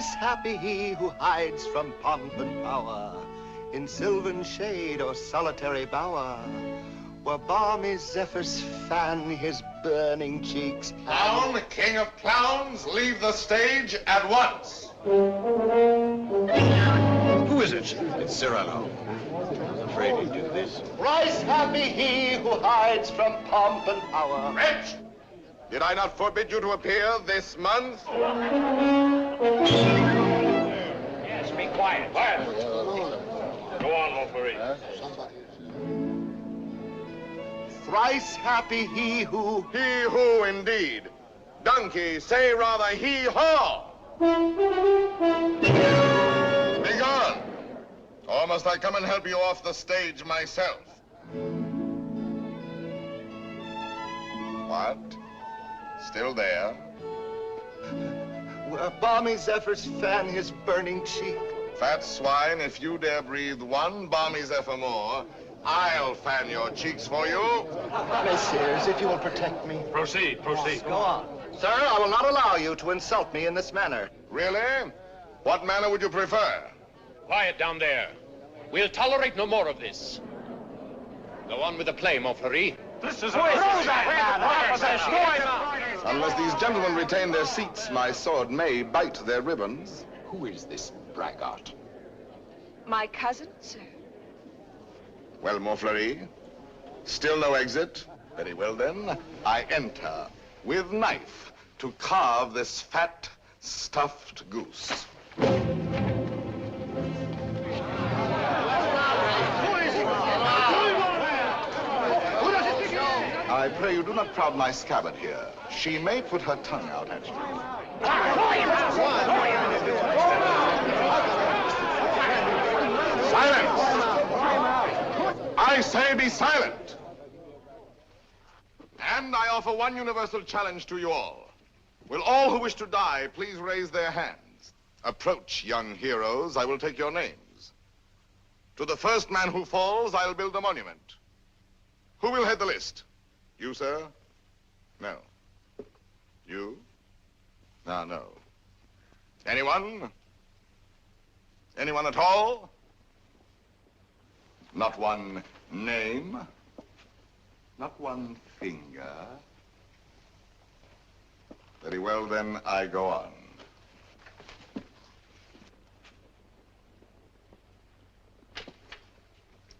Thrice happy he who hides from pomp and power in sylvan shade or solitary bower, where balmy zephyrs fan his burning cheeks. Clown, king of clowns, leave the stage at once. Who is it? It's Cyrano. I was afraid he'd do this. Thrice happy he who hides from pomp and power. Wretch! Did I not forbid you to appear this month? Yes, be quiet. Quiet. Go on, Montfleury. Thrice happy he who... He who, indeed. Donkey, say rather he-haw. Be gone. Or must I come and help you off the stage myself? What? Still there? Where balmy zephyrs fan his burning cheek. Fat swine, if you dare breathe one balmy zephyr more, I'll fan your cheeks for you. Messieurs, if you will protect me. Proceed, proceed. Go on. Sir, I will not allow you to insult me in this manner. Really? What manner would you prefer? Quiet down there. We'll tolerate no more of this. Go on with the play, Montfleury. This is Unless these gentlemen retain their seats, my sword may bite their ribbons. Who is this braggart? My cousin, sir. Well, Montfleury, still no exit? Very well, then. I enter with knife to carve this fat, stuffed goose. I pray you do not crowd my scabbard here. She may put her tongue out at you. Silence! I say be silent! And I offer one universal challenge to you all. Will all who wish to die please raise their hands? Approach, young heroes. I will take your names. To the first man who falls, I'll build a monument. Who will head the list? You, sir? No. You? Ah, no. Anyone? Anyone at all? Not one name? Not one finger? Very well, then, I go on.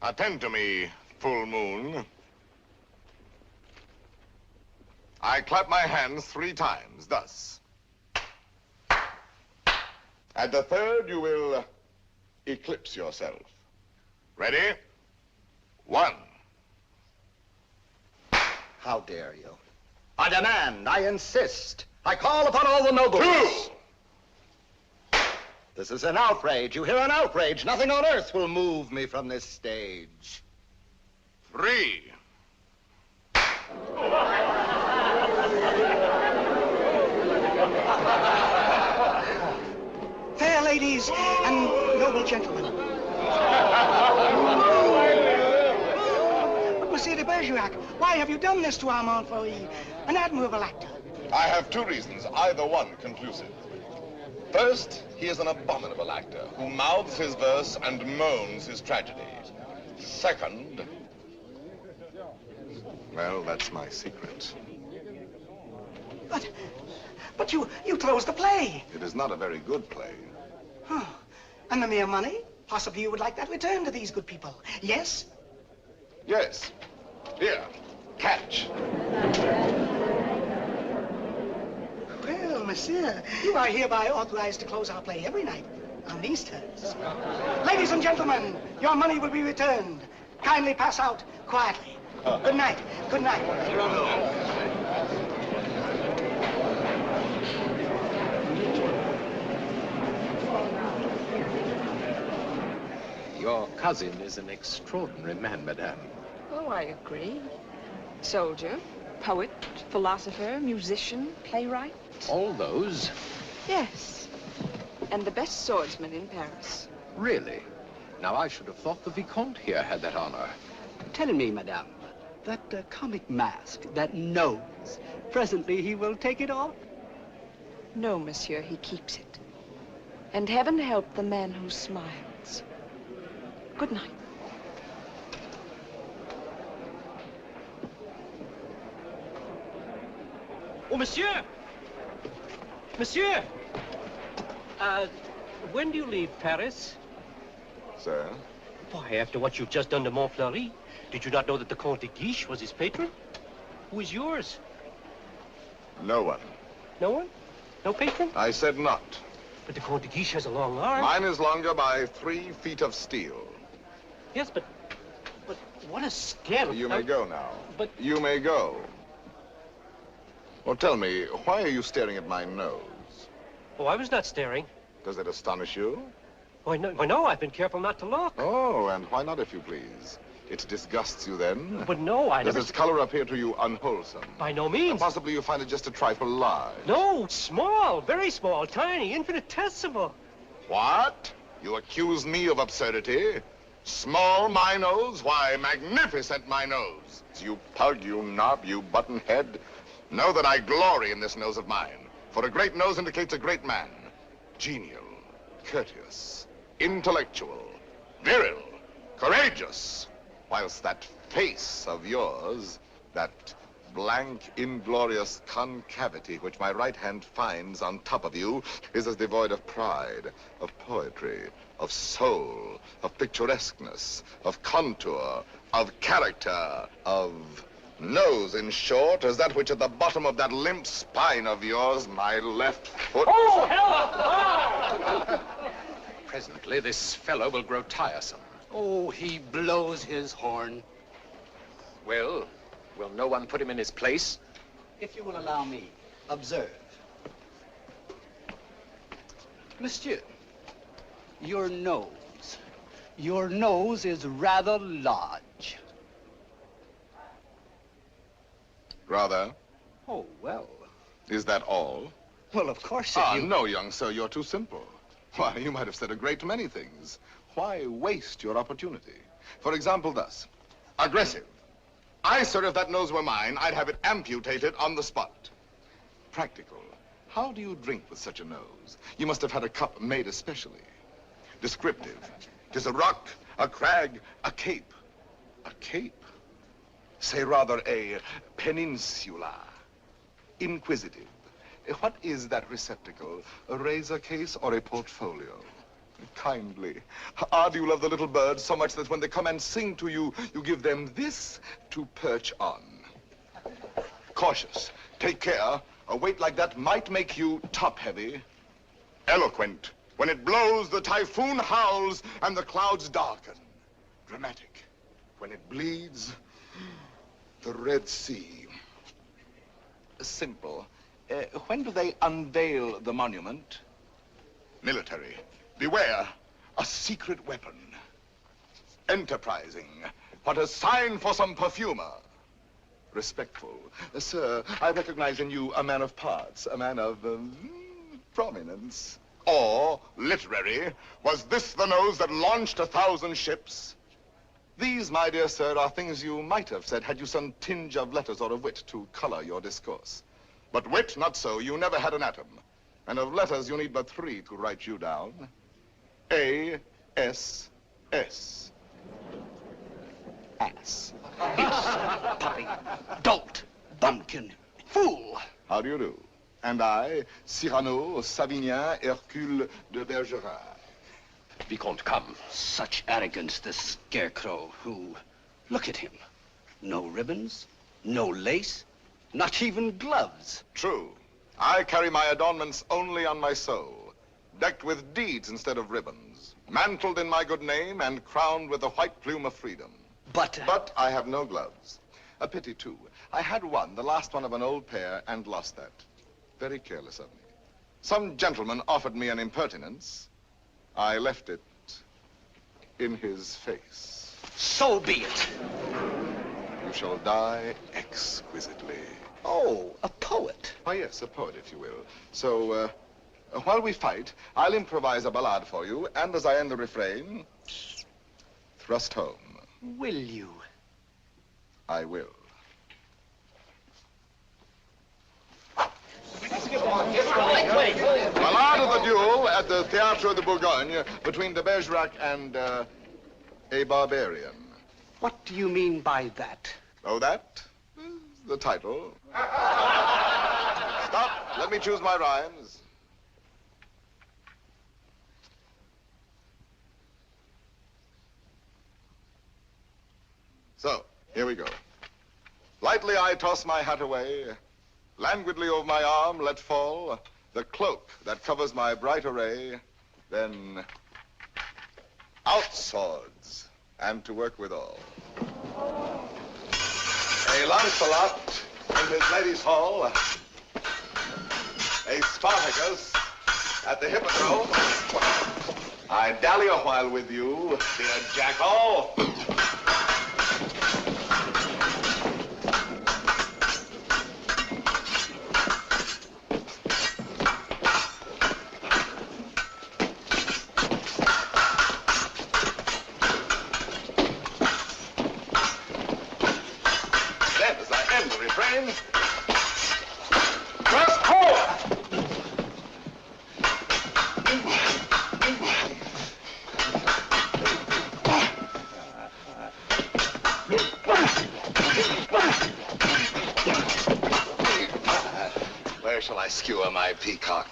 Attend to me, full moon. I clap my hands 3 times, thus. At the third, you will eclipse yourself. Ready? 1. How dare you? I demand, I insist. I call upon all the nobles. 2. This is an outrage. You hear, an outrage. Nothing on earth will move me from this stage. 3. Fair ladies and noble gentlemen. But Monsieur de Bergerac, why have you done this to our Montfleury, an admirable actor? I have 2 reasons, either one conclusive. First, he is an abominable actor who mouths his verse and moans his tragedy. Second, well, that's my secret. But you closed the play. It is not a very good play. Oh, and the mere money? Possibly you would like that returned to these good people. Yes? Yes. Here, catch. Well, monsieur, you are hereby authorized to close our play every night on these terms. Ladies and gentlemen, your money will be returned. Kindly pass out quietly. Good night. Good night. Your cousin is an extraordinary man, madame. Oh, I agree. Soldier, poet, philosopher, musician, playwright. All those? Yes. And the best swordsman in Paris. Really? Now, I should have thought the Vicomte here had that honor. Tell me, madame, that comic mask, that nose, presently he will take it off? No, monsieur, he keeps it. And heaven help the man who smiles. Good night. Oh, monsieur! Monsieur! When do you leave Paris? Sir? Why, after what you've just done to Montfleury, did you not know that the Comte de Guiche was his patron? Who is yours? No one. No one? No patron? I said not. But the Comte de Guiche has a long arm. Mine is longer by 3 feet of steel. Yes, but what a scandal. You may go now. But... You may go. Well, tell me, why are you staring at my nose? Oh, I was not staring. Does it astonish you? Why, no, I've been careful not to look. Oh, and why not, if you please? It disgusts you then? But no, I Does never... its color appear to you unwholesome? By no means. And possibly you find it just a trifle large. No, small, very small, tiny, infinitesimal. What? You accuse me of absurdity? Small my nose? Why, magnificent my nose. You pug, you knob, you button head. Know that I glory in this nose of mine. For a great nose indicates a great man. Genial, courteous, intellectual, viril, courageous. Whilst that face of yours, that blank, inglorious concavity which my right hand finds on top of you, is as devoid of pride, of poetry, of soul, of picturesqueness, of contour, of character, of nose, in short, as that which at the bottom of that limp spine of yours, my left foot... Oh, hell! Presently, this fellow will grow tiresome. Oh, he blows his horn. Well, will no one put him in his place? If you will allow me, observe. Monsieur, your nose. Your nose is rather large. Rather? Oh, well. Is that all? Well, of course, No, young sir, you're too simple. Why, you might have said a great many things. Why waste your opportunity? For example, thus. Aggressive. Sir, if that nose were mine, I'd have it amputated on the spot. Practical. How do you drink with such a nose? You must have had a cup made especially. Descriptive. 'Tis a rock, a crag, a cape. A cape? Say rather a peninsula. Inquisitive. What is that receptacle? A razor case or a portfolio? Kindly. Do you love the little birds so much that when they come and sing to you, you give them this to perch on? Cautious. Take care. A weight like that might make you top-heavy. Eloquent. When it blows, the typhoon howls and the clouds darken. Dramatic. When it bleeds, the Red Sea. Simple. When do they unveil the monument? Military. Beware, a secret weapon. Enterprising. What a sign for some perfumer. Respectful. Sir, I recognize in you a man of parts, a man of prominence. Or, literary, was this the nose that launched 1,000 ships? These, my dear sir, are things you might have said had you some tinge of letters or of wit to color your discourse. But wit, not so. You never had an atom. And of letters, you need but 3 to write you down. A-S-S. Ass. Puppy, dolt, bumpkin, fool. How do you do? And I, Cyrano, Savinien, Hercule de Bergerac. Vicomte, come. Such arrogance, this scarecrow who... Look at him. No ribbons, no lace, not even gloves. True. I carry my adornments only on my soul, decked with deeds instead of ribbons, mantled in my good name and crowned with the white plume of freedom. But I have no gloves. A pity, too. I had one, the last one of an old pair, and lost that. Very careless of me. Some gentleman offered me an impertinence. I left it in his face. So be it. You shall die exquisitely. Oh, a poet. Why, yes, a poet, if you will. So, while we fight, I'll improvise a ballade for you, and as I end the refrain, thrust home. Will you? I will. Ballade of the duel at the Théâtre de Bourgogne between de Bergerac and a barbarian. What do you mean by that? Oh, that is the title. Stop. Let me choose my rhymes. So, here we go. Lightly I toss my hat away, languidly over my arm let fall the cloak that covers my bright array, then out swords, and to work withal. A Lancelot in his lady's hall, a Spartacus at the Hippodrome. I dally a while with you, dear jackal. Where shall I skewer my peacock?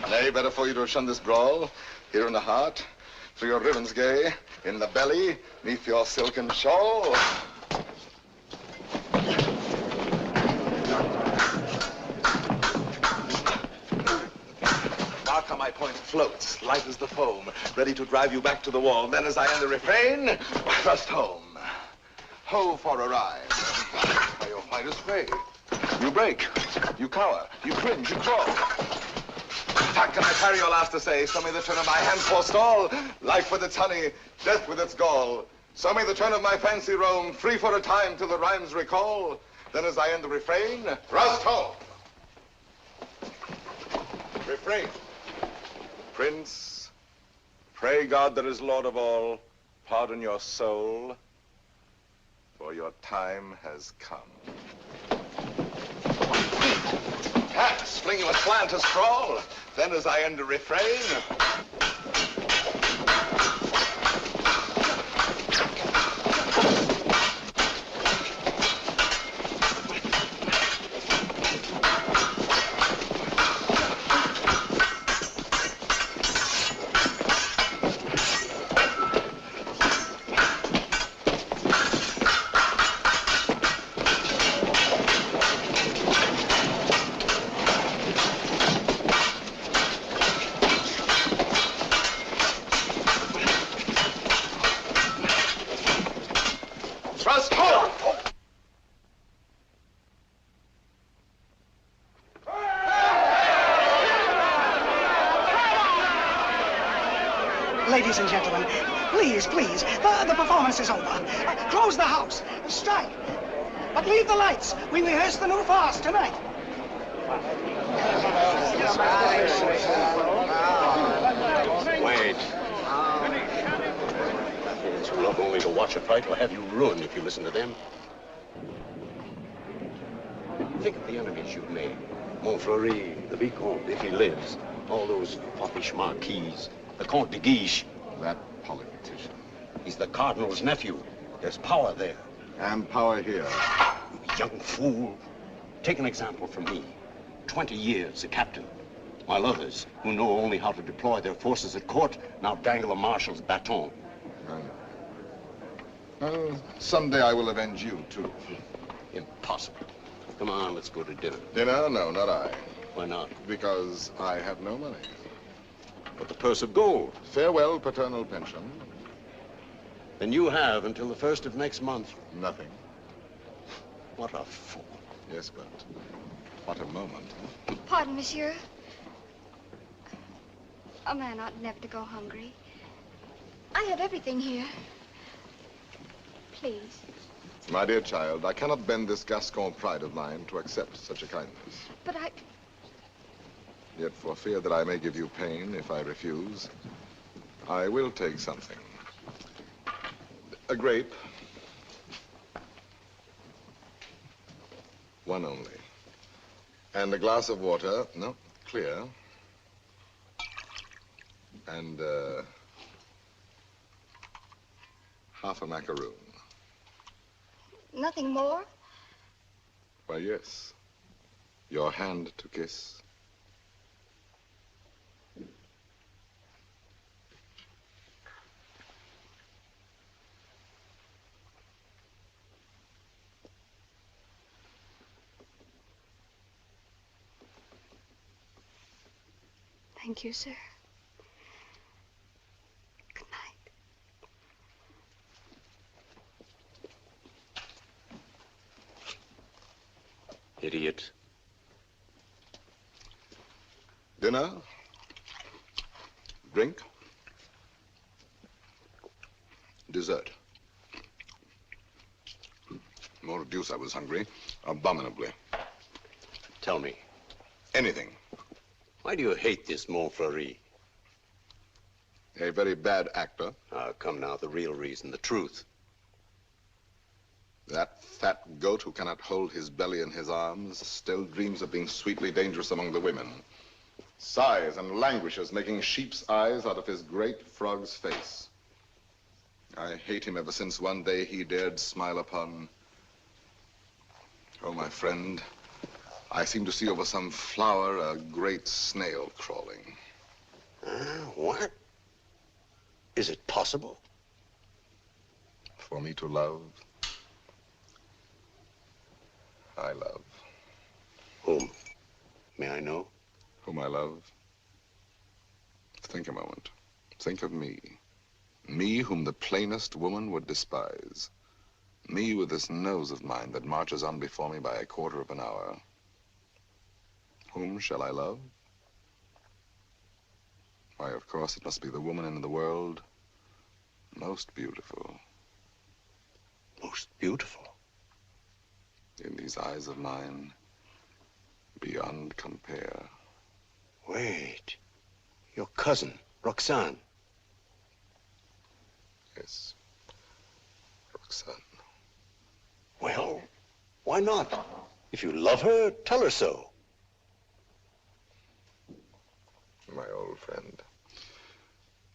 Nay, better for you to shun this brawl. Here in the heart, through your ribbons gay, in the belly, neath your silken shawl. Mark how my point floats, light as the foam, ready to drive you back to the wall. Then as I end the refrain, thrust home. Ho for a ride. By your finest way. You break, you cower, you cringe, you crawl. Tack, can I parry your last essay? Show me the turn of my hand forestall. Life with its honey, death with its gall. Show me the turn of my fancy roam, free for a time till the rhymes recall. Then as I end the refrain, thrust home. Refrain. Prince, pray God that is Lord of all, pardon your soul, for your time has come. Pass, fling you aslant to sprawl. Then as I end the refrain, Ladies and gentlemen, please, please, the performance is over. Close the house, strike. But leave the lights. We rehearse the new farce tonight. Wait. It's not only to watch a fight will have you ruined if you listen to them. Think of the enemies you've made. Montfleury, the Vicomte, if he lives. All those foppish marquises. The Comte de Guiche. that politician. He's the Cardinal's nephew. There's power there. And power here. You young fool. Take an example from me. 20 years a captain. While others, who know only how to deploy their forces at court, now dangle a marshal's baton. Someday I will avenge you, too. Impossible. Come on, let's go to dinner. Dinner? No, not I. Why not? Because I have no money. But the purse of gold. Farewell, paternal pension. Then you have until the 1st of next month. Nothing. What a fool. Yes, but what a moment. Pardon, monsieur. A man ought never to go hungry. I have everything here. Please. My dear child, I cannot bend this Gascon pride of mine to accept such a kindness. But I... Yet for fear that I may give you pain if I refuse, I will take something. A grape, One only. And a glass of water. No, clear. And, half a macaroon. Nothing more? Why, yes. Your hand to kiss. Thank you, sir. Good night. Idiot. Dinner? Drink? Dessert? More deuce, I was hungry. Abominably. Tell me, Anything. why do you hate this Montfleury? A very bad actor. Come now, the real reason, the truth. That fat goat who cannot hold his belly in his arms still dreams of being sweetly dangerous among the women. Sighs and languishes, making sheep's eyes out of his great frog's face. I hate him ever since one day he dared smile upon... Oh, my friend, I seem to see over some flower a great snail crawling. What? Is it possible? For me to love, I love. Whom? May I know? Whom I love? Think a moment. Think of me. Me whom the plainest woman would despise. Me with this nose of mine that marches on before me by a quarter of an hour. Whom shall I love? Why, of course, it must be the woman in the world most beautiful. Most beautiful? In these eyes of mine, beyond compare. Wait. Your cousin, Roxane. Yes, Roxane. Well, why not? If you love her, tell her so. My old friend.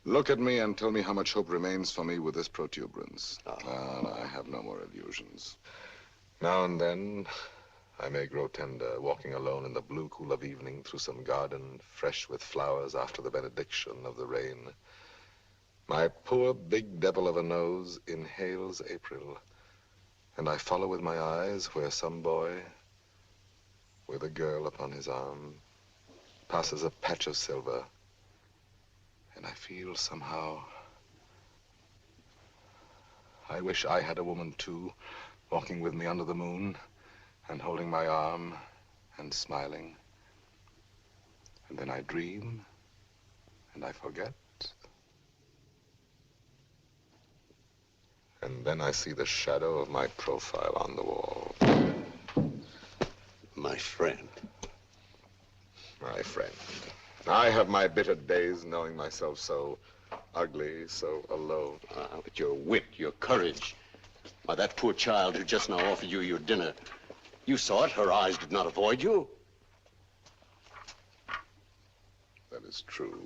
Look at me and tell me how much hope remains for me with this protuberance. I have no more illusions. Now and then, I may grow tender, walking alone in the blue cool of evening through some garden fresh with flowers after the benediction of the rain. My poor big devil of a nose inhales April, and I follow with my eyes where some boy, with a girl upon his arm, passes a patch of silver, and I feel somehow, I wish I had a woman too, walking with me under the moon, and holding my arm, and smiling. And then I dream, and I forget. And then I see the shadow of my profile on the wall. My friend. My friend. I have my bitter days knowing myself so ugly, so alone. But your wit, your courage. Why, that poor child who just now offered you your dinner, you saw it. Her eyes did not avoid you. That is true.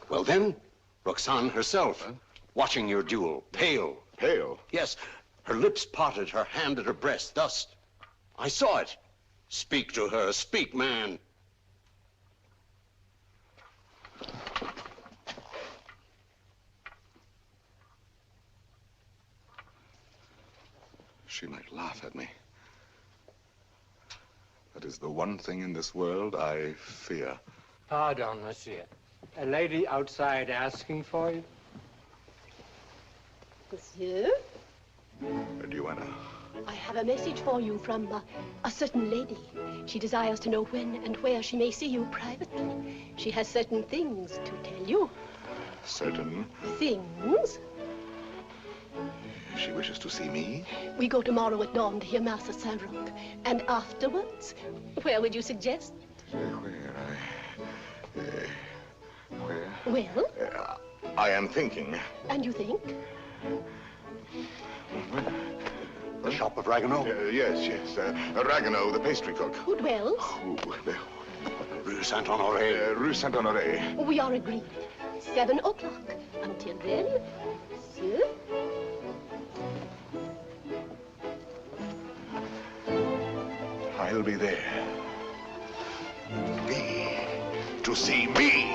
Well, then, Roxane herself, watching your duel, pale. Pale? Yes, her lips parted, her hand at her breast, thus. I saw it. Speak to her. Speak, man. She might laugh at me. That is the one thing in this world I fear. Pardon, monsieur. A lady outside asking for you? Monsieur? Duenna. I have a message for you from a certain lady. She desires to know when and where she may see you privately. She has certain things to tell you. Certain? Things? She wishes to see me? We go tomorrow at dawn to hear Mass at Saint-Roch. And afterwards, where would you suggest? Where? Well? I am thinking. And you think? The shop of Ragueneau? Yes. Ragueneau, the pastry cook. Who dwells? Rue Saint-Honoré. Rue Saint-Honoré. We are agreed. 7 o'clock. Until then, monsieur. I'll be there. To see me.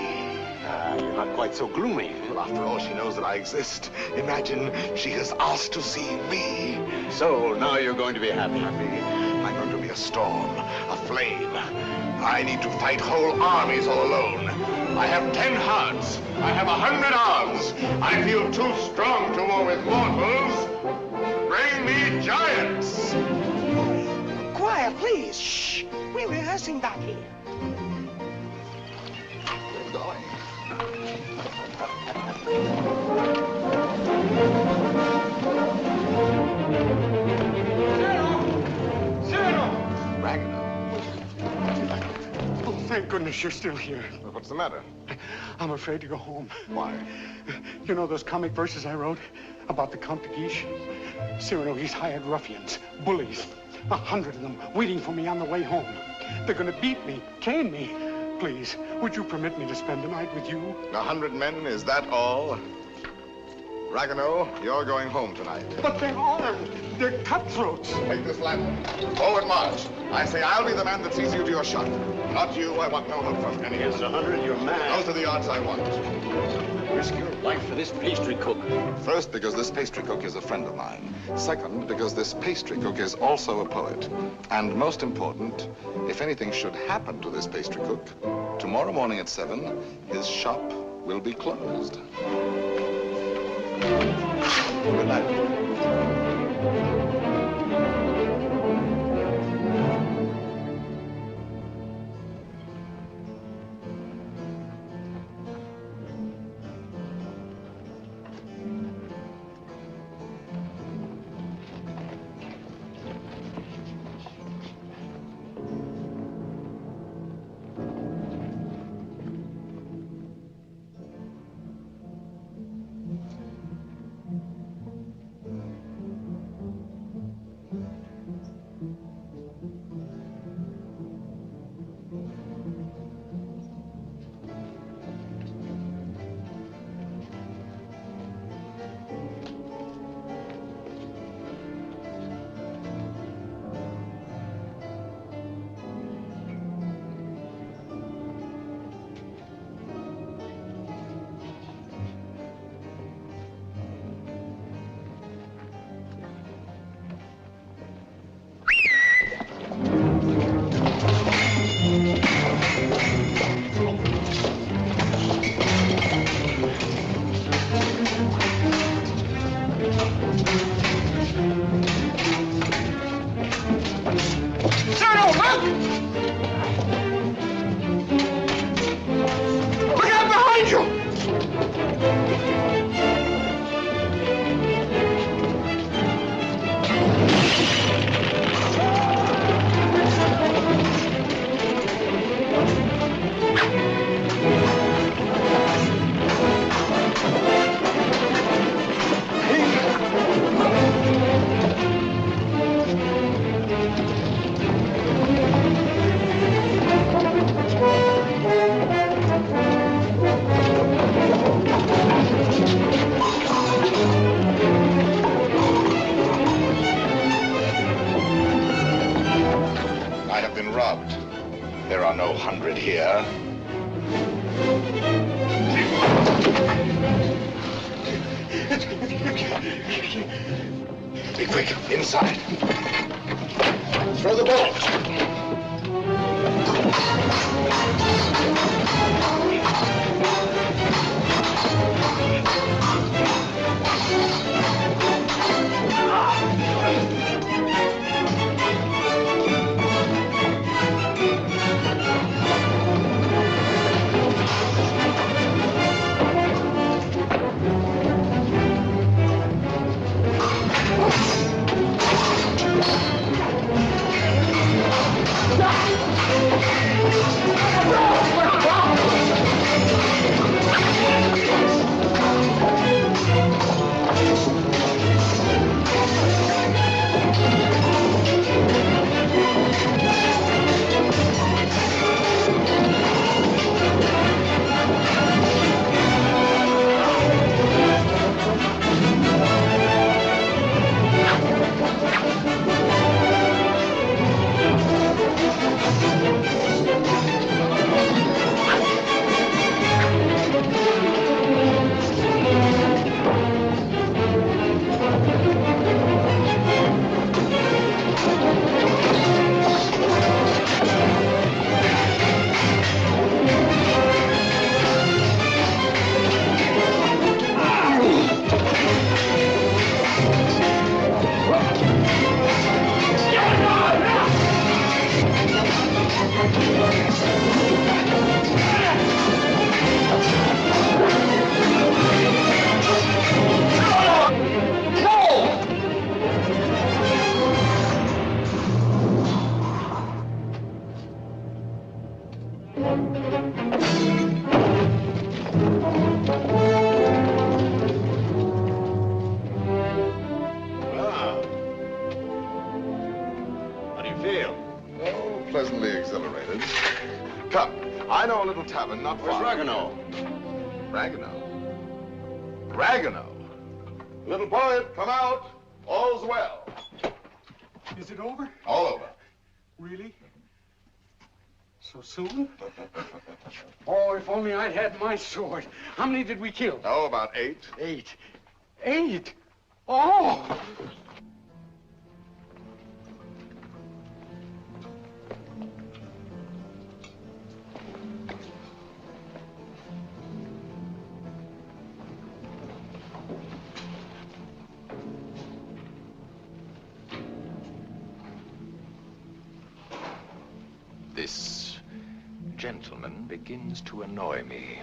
You're not quite so gloomy. Well, after all, she knows that I exist. Imagine she has asked to see me. So, now you're going to be happy. I'm going to be a storm, a flame. I need to fight whole armies all alone. I have 10 hearts. I have 100 arms. I feel too strong to war with mortals. Bring me giants. Quiet, please. Shh. We're rehearsing back here. We're going. Cyrano! Ragueneau. Oh, thank goodness you're still here. Well, what's the matter? I'm afraid to go home. Why? You know those comic verses I wrote about the Count de Guiche? Cyrano, he's hired ruffians, bullies, 100 of them waiting for me on the way home. They're going to beat me, cane me. Please, would you permit me to spend the night with you? 100 men, is that all? Ragueneau, you're going home tonight. But they're armed. They're cutthroats. Take this lantern. Forward march. I say I'll be the man that sees you to your shot. Not you. I want no help from any of you. 100, you're mad. Those are the odds I want. Risk your life for this pastry cook. First, because this pastry cook is a friend of mine. Second, because this pastry cook is also a poet. And most important, if anything should happen to this pastry cook, tomorrow morning at 7, his shop will be closed. Good night. There are no 100 here. Be quick, inside. Throw the bolt. Pleasantly exhilarated. Come, I know a little tavern not far. Where's Ragueneau? Ragueneau? Ragueneau? Little poet, come out. All's well. Is it over? All over. Really? So soon? Oh, if only I'd had my sword. How many did we kill? Oh, about 8. 8. 8? Oh! This gentleman begins to annoy me.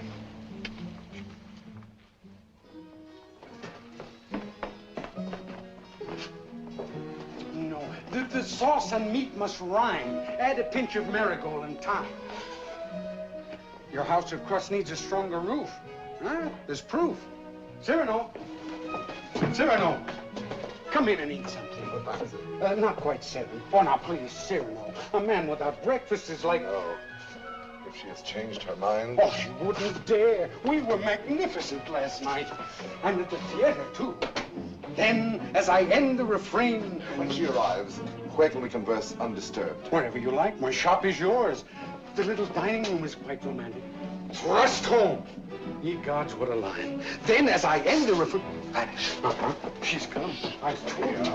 No, the sauce and meat must rhyme. Add a pinch of marigold and thyme. Your house of crust needs a stronger roof. Huh? There's proof. Cyrano! Cyrano! Come in and eat something. Not quite 7. Oh, now, please, Cyrano. A man without breakfast is like... Oh, if she has changed her mind... Oh, she wouldn't dare. We were magnificent last night. And at the theater, too. Then, as I end the refrain... When she arrives, where can we converse undisturbed? Wherever you like. My shop is yours. The little dining room is quite romantic. Thrust home. Ye gods, what a line. Then, as I end the refrain... Vanish. She's come. I've told you.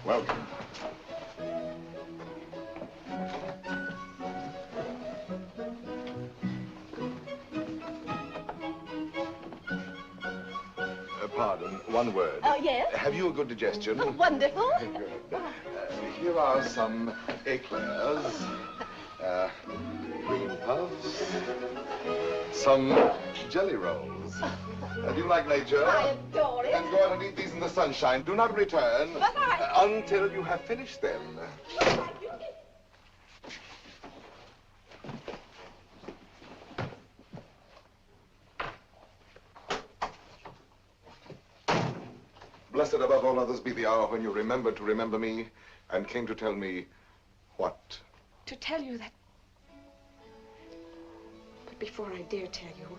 Welcome. Pardon, one word. Oh, yes? Have you a good digestion? Oh, wonderful. Good. Here are some eclairs, green puffs, some jelly rolls. Do you like nature? I adore it. Then go out and eat these in the sunshine. Do not return until you have finished them. Blessed above all others be the hour when you remembered to remember me and came to tell me what? To tell you that... But before I dare tell you,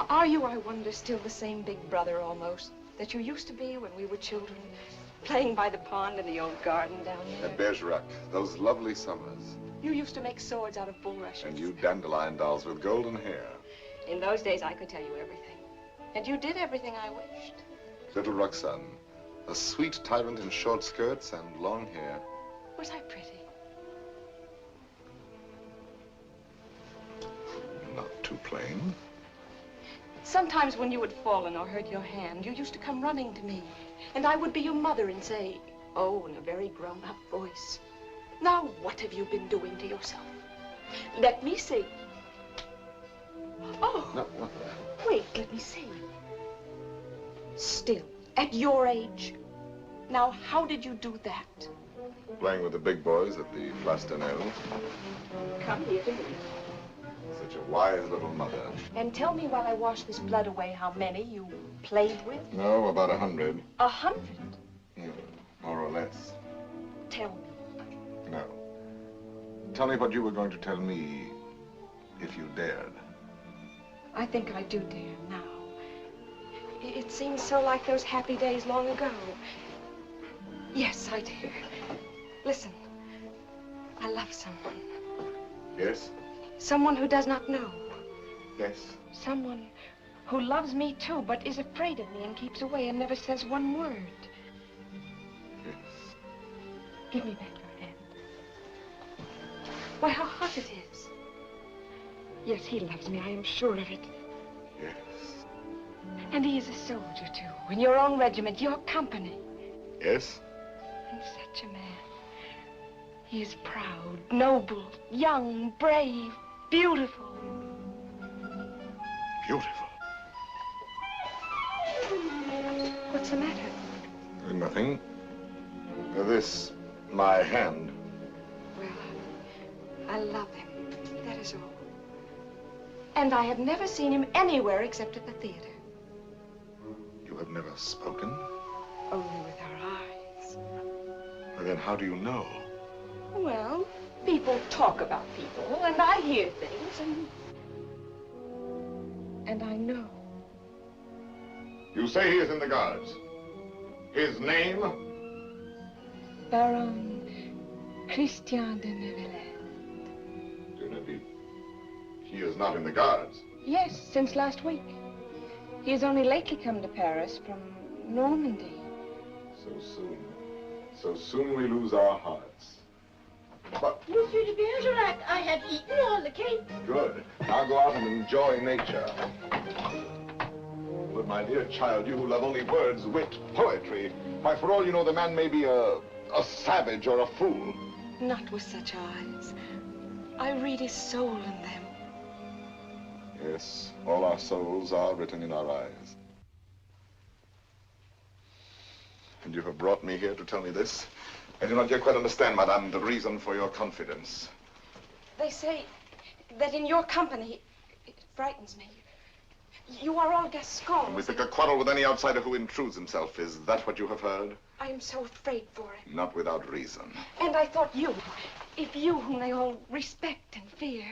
are you, I wonder, still the same big brother almost that you used to be when we were children, playing by the pond in the old garden down there? At Bergerac, those lovely summers. You used to make swords out of bulrushes. And you dandelion dolls with golden hair. In those days, I could tell you everything. And you did everything I wished. Little Roxane, a sweet tyrant in short skirts and long hair. Was I pretty? Not too plain. Sometimes when you had fallen or hurt your hand, you used to come running to me. And I would be your mother and say, oh, in a very grown-up voice, now what have you been doing to yourself? Let me see. Oh, No, wait, let me see. Still, at your age. Now, how did you do that? Playing with the big boys at the Place d'Anel. Come here to me. Such a wise little mother. And tell me while I wash this blood away how many you played with. No, about 100. 100? More or less. Tell me. No. Tell me what you were going to tell me if you dared. I think I do dare now. It seems so like those happy days long ago. Yes, I dare. Listen, I love someone. Yes? Someone who does not know. Yes. Someone who loves me too, but is afraid of me and keeps away and never says one word. Yes. Give me back your hand. Why, how hot it is. Yes, he loves me. I am sure of it. Yes. And he is a soldier, too. In your own regiment, your company. Yes? And such a man. He is proud, noble, young, brave, beautiful. Beautiful. What's the matter? Nothing. This, my hand. Well, I love him. That is all. And I have never seen him anywhere except at the theater. You have never spoken? Only with our eyes. Well, then how do you know? Well, people talk about people, and I hear things, and I know. You say he is in the Guards. His name? Baron Christian de Neuvillette. De Neuvillette. He is not in the Guards. Yes, since last week. He has only lately come to Paris from Normandy. So soon. So soon we lose our hearts. But... Monsieur de Bergerac, I have eaten all the cake. Good. Now go out and enjoy nature. But my dear child, you who love only words, wit, poetry, why, for all you know, the man may be a savage or a fool. Not with such eyes. I read his soul in them. Yes, all our souls are written in our eyes. And you have brought me here to tell me this? I do not yet quite understand, madame, the reason for your confidence. They say that in your company, it frightens me. You are all Gascons. And we pick a quarrel with any outsider who intrudes himself. Is that what you have heard? I am so afraid for it. Not without reason. And I thought you, if you whom they all respect and fear.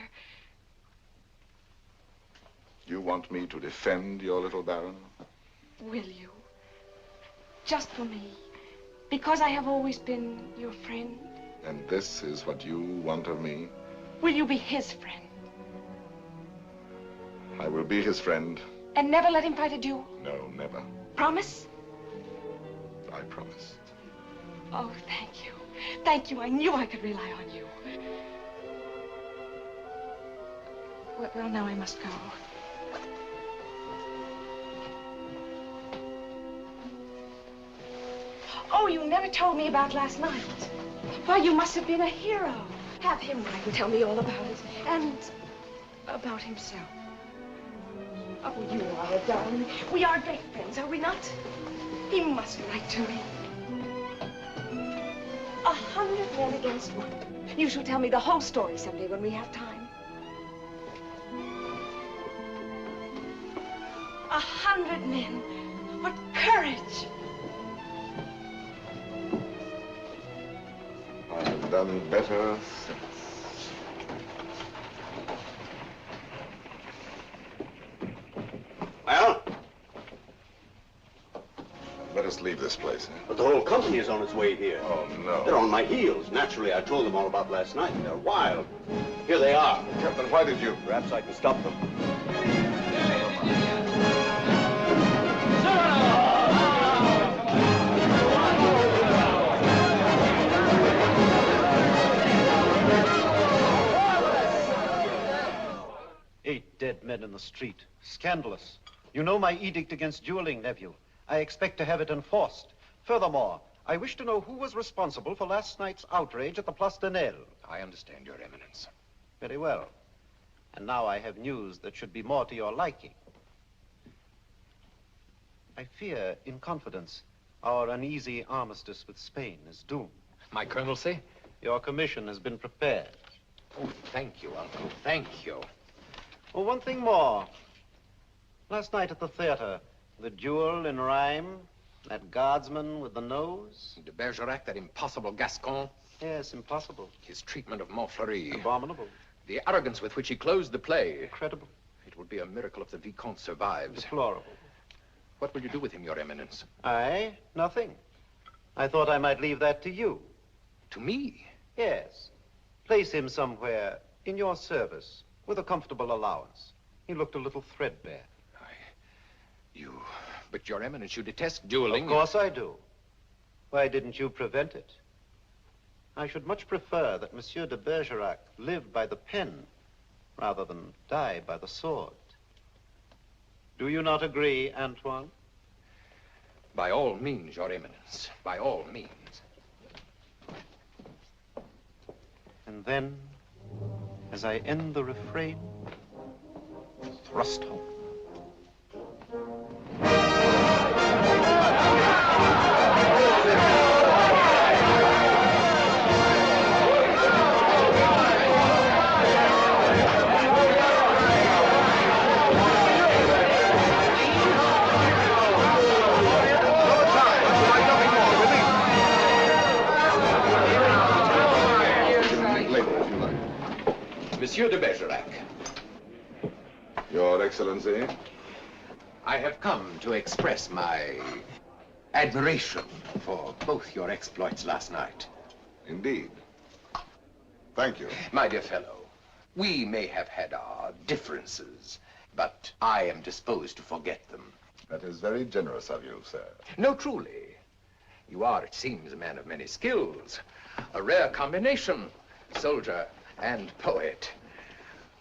You want me to defend your little baron? Will you? Just for me. Because I have always been your friend. And this is what you want of me? Will you be his friend? I will be his friend. And never let him fight a duel? No, never. Promise? I promise. Oh, thank you. Thank you. I knew I could rely on you. Well, now I must go. Oh, you never told me about last night. Why, you must have been a hero. Have him write and tell me all about it. And about himself. Oh, you are a darling. We are great friends, are we not? He must write to me. 100 men against one. You shall tell me the whole story someday when we have time. 100 men. What courage! I have done better since. Well? Let us leave this place. But the whole company is on its way here. Oh, no. They're on my heels. Naturally, I told them all about last night. They're wild. Here they are. Captain, why did you? Perhaps I can stop them. Dead men in the street. Scandalous. You know my edict against dueling, nephew. I expect to have it enforced. Furthermore, I wish to know who was responsible for last night's outrage at the Place de Nesle. I understand, Your Eminence. Very well. And now I have news that should be more to your liking. I fear, in confidence, our uneasy armistice with Spain is doomed. My colonelcy? Your commission has been prepared. Oh, thank you, Uncle. Thank you. Oh, one thing more. Last night at the theater, the duel in rhyme, that guardsman with the nose. De Bergerac, that impossible Gascon. Yes, impossible. His treatment of Montfleury. Abominable. The arrogance with which he closed the play. Incredible. It would be a miracle if the Vicomte survives. Deplorable. What will you do with him, Your Eminence? I? Nothing. I thought I might leave that to you. To me? Yes. Place him somewhere in your service. With a comfortable allowance. He looked a little threadbare. But Your Eminence, you detest dueling. Of course I do. Why didn't you prevent it? I should much prefer that Monsieur de Bergerac live by the pen rather than die by the sword. Do you not agree, Antoine? By all means, Your Eminence. By all means. And then, as I end the refrain, thrust home. Monsieur de Bergerac. Your Excellency. I have come to express my admiration for both your exploits last night. Indeed. Thank you. My dear fellow, we may have had our differences, but I am disposed to forget them. That is very generous of you, sir. No, truly. You are, it seems, a man of many skills. A rare combination, soldier and poet.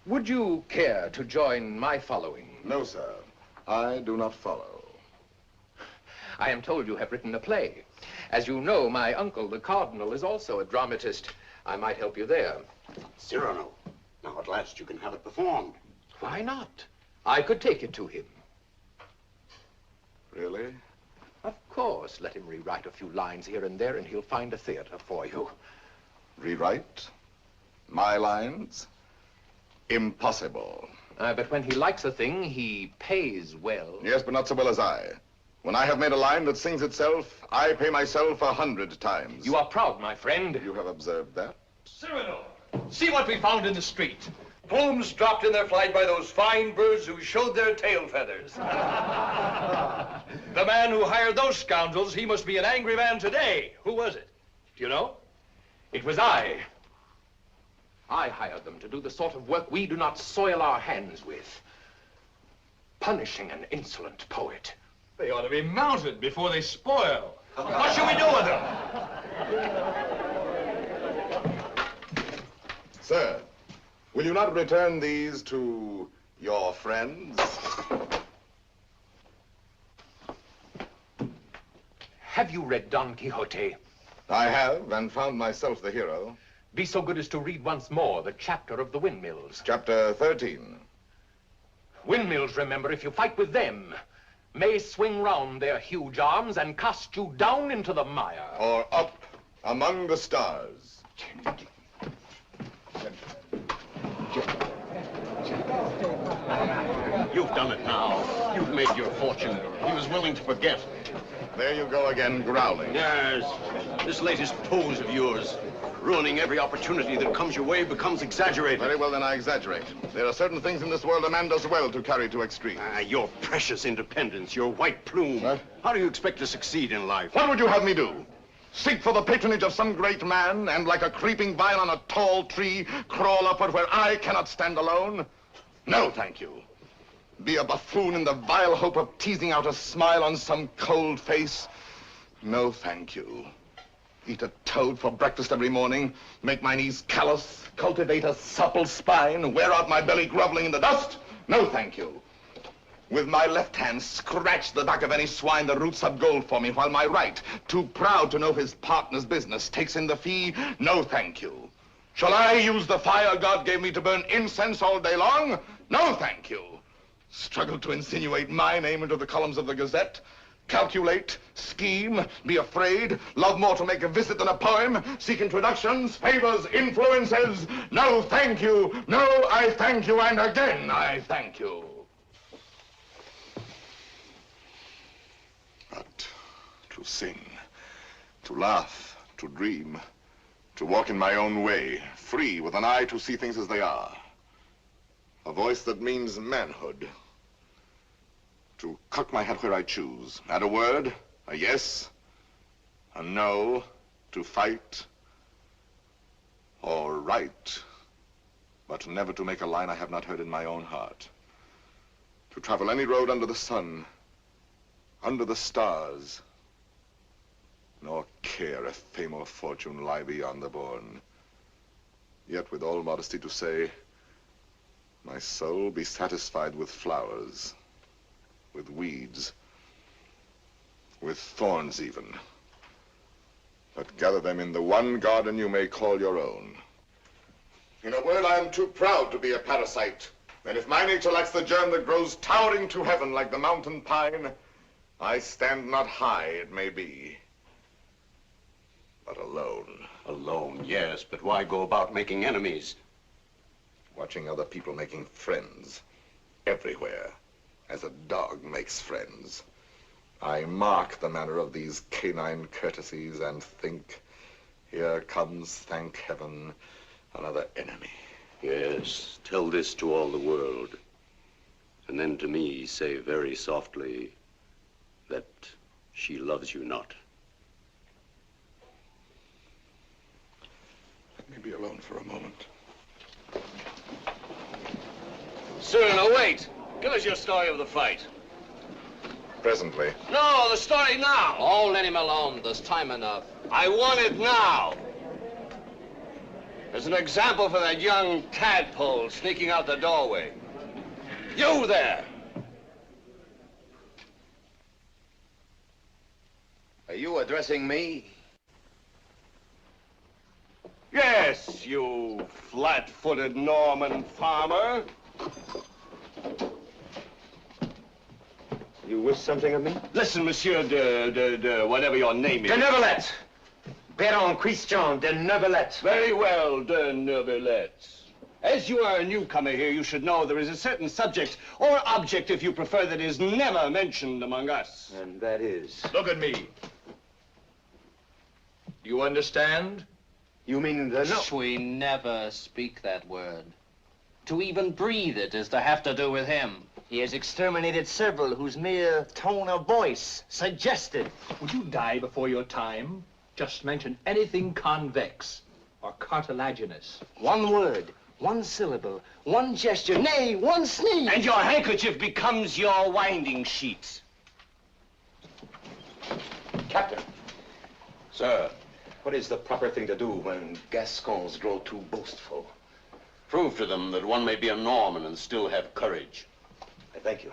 Would you care to join my following? No, sir. I do not follow. I am told you have written a play. As you know, my uncle, the Cardinal, is also a dramatist. I might help you there. Cyrano, now at last you can have it performed. Why not? I could take it to him. Really? Of course. Let him rewrite a few lines here and there, and he'll find a theater for you. Rewrite? My lines? Impossible. But when he likes a thing, he pays well. Yes, but not so well as I. When I have made a line that sings itself, I pay myself 100 times. You are proud, my friend. You have observed that? Cyrano, see what we found in the street. Plumes dropped in their flight by those fine birds who showed their tail feathers. The man who hired those scoundrels, he must be an angry man today. Who was it? Do you know? It was I. I hired them to do the sort of work we do not soil our hands with. Punishing an insolent poet. They ought to be mounted before they spoil. What should we do with them? Sir, will you not return these to your friends? Have you read Don Quixote? I have, and found myself the hero. Be so good as to read once more the chapter of the windmills. Chapter 13. Windmills, remember, if you fight with them, may swing round their huge arms and cast you down into the mire. Or up among the stars. You've done it now. You've made your fortune. He was willing to forget. There you go again, growling. Yes, this latest pose of yours, ruining every opportunity that comes your way, becomes exaggerated. Very well, then I exaggerate. There are certain things in this world a man does well to carry to extremes. Your precious independence, your white plume. What? How do you expect to succeed in life? What would you have me do? Seek for the patronage of some great man, and like a creeping vine on a tall tree, crawl upward where I cannot stand alone? No, thank you. Be a buffoon in the vile hope of teasing out a smile on some cold face? No, thank you. Eat a toad for breakfast every morning, make my knees callous, cultivate a supple spine, wear out my belly groveling in the dust? No, thank you. With my left hand, scratch the back of any swine that roots up gold for me, while my right, too proud to know his partner's business, takes in the fee? No, thank you. Shall I use the fire God gave me to burn incense all day long? No, thank you. Struggle to insinuate my name into the columns of the Gazette? Calculate, scheme, be afraid, love more to make a visit than a poem, seek introductions, favors, influences? No, thank you. No, I thank you, and again I thank you. But to sing, to laugh, to dream, to walk in my own way, free, with an eye to see things as they are. A voice that means manhood. To cock my head where I choose. Add a word, a yes, a no, to fight or write, but never to make a line I have not heard in my own heart. To travel any road under the sun, under the stars, nor care if fame or fortune lie beyond the bourne. Yet with all modesty to say, my soul be satisfied with flowers with weeds, with thorns even. But gather them in the one garden you may call your own. In a word, I am too proud to be a parasite. And if my nature lacks the germ that grows towering to heaven like the mountain pine, I stand not high, it may be, but alone. Alone, yes, but why go about making enemies? Watching other people making friends everywhere, as a dog makes friends. I mark the manner of these canine courtesies and think, here comes, thank heaven, another enemy. Yes, tell this to all the world. And then to me say very softly that she loves you not. Let me be alone for a moment. Cyrano, wait. Give us your story of the fight. Presently. No, the story now. Oh, let him alone. There's time enough. I want it now. As an example for that young tadpole sneaking out the doorway. You there! Are you addressing me? Yes, you flat-footed Norman farmer. You wish something of me? Listen, Monsieur de whatever your name is. De Neuvillette! Baron Christian de Neuvillette. Very well, de Neuvillette. As you are a newcomer here, you should know there is a certain subject, or object if you prefer, that is never mentioned among us. And that is? Look at me. Do you understand? You mean the no? We never speak that word. To even breathe it is to have to do with him. He has exterminated several whose mere tone of voice suggested. Would you die before your time? Just mention anything convex or cartilaginous. One word, one syllable, one gesture, nay, one sneeze. And your handkerchief becomes your winding sheet. Captain. Sir. What is the proper thing to do when Gascons grow too boastful? Prove to them that one may be a Norman and still have courage. I thank you.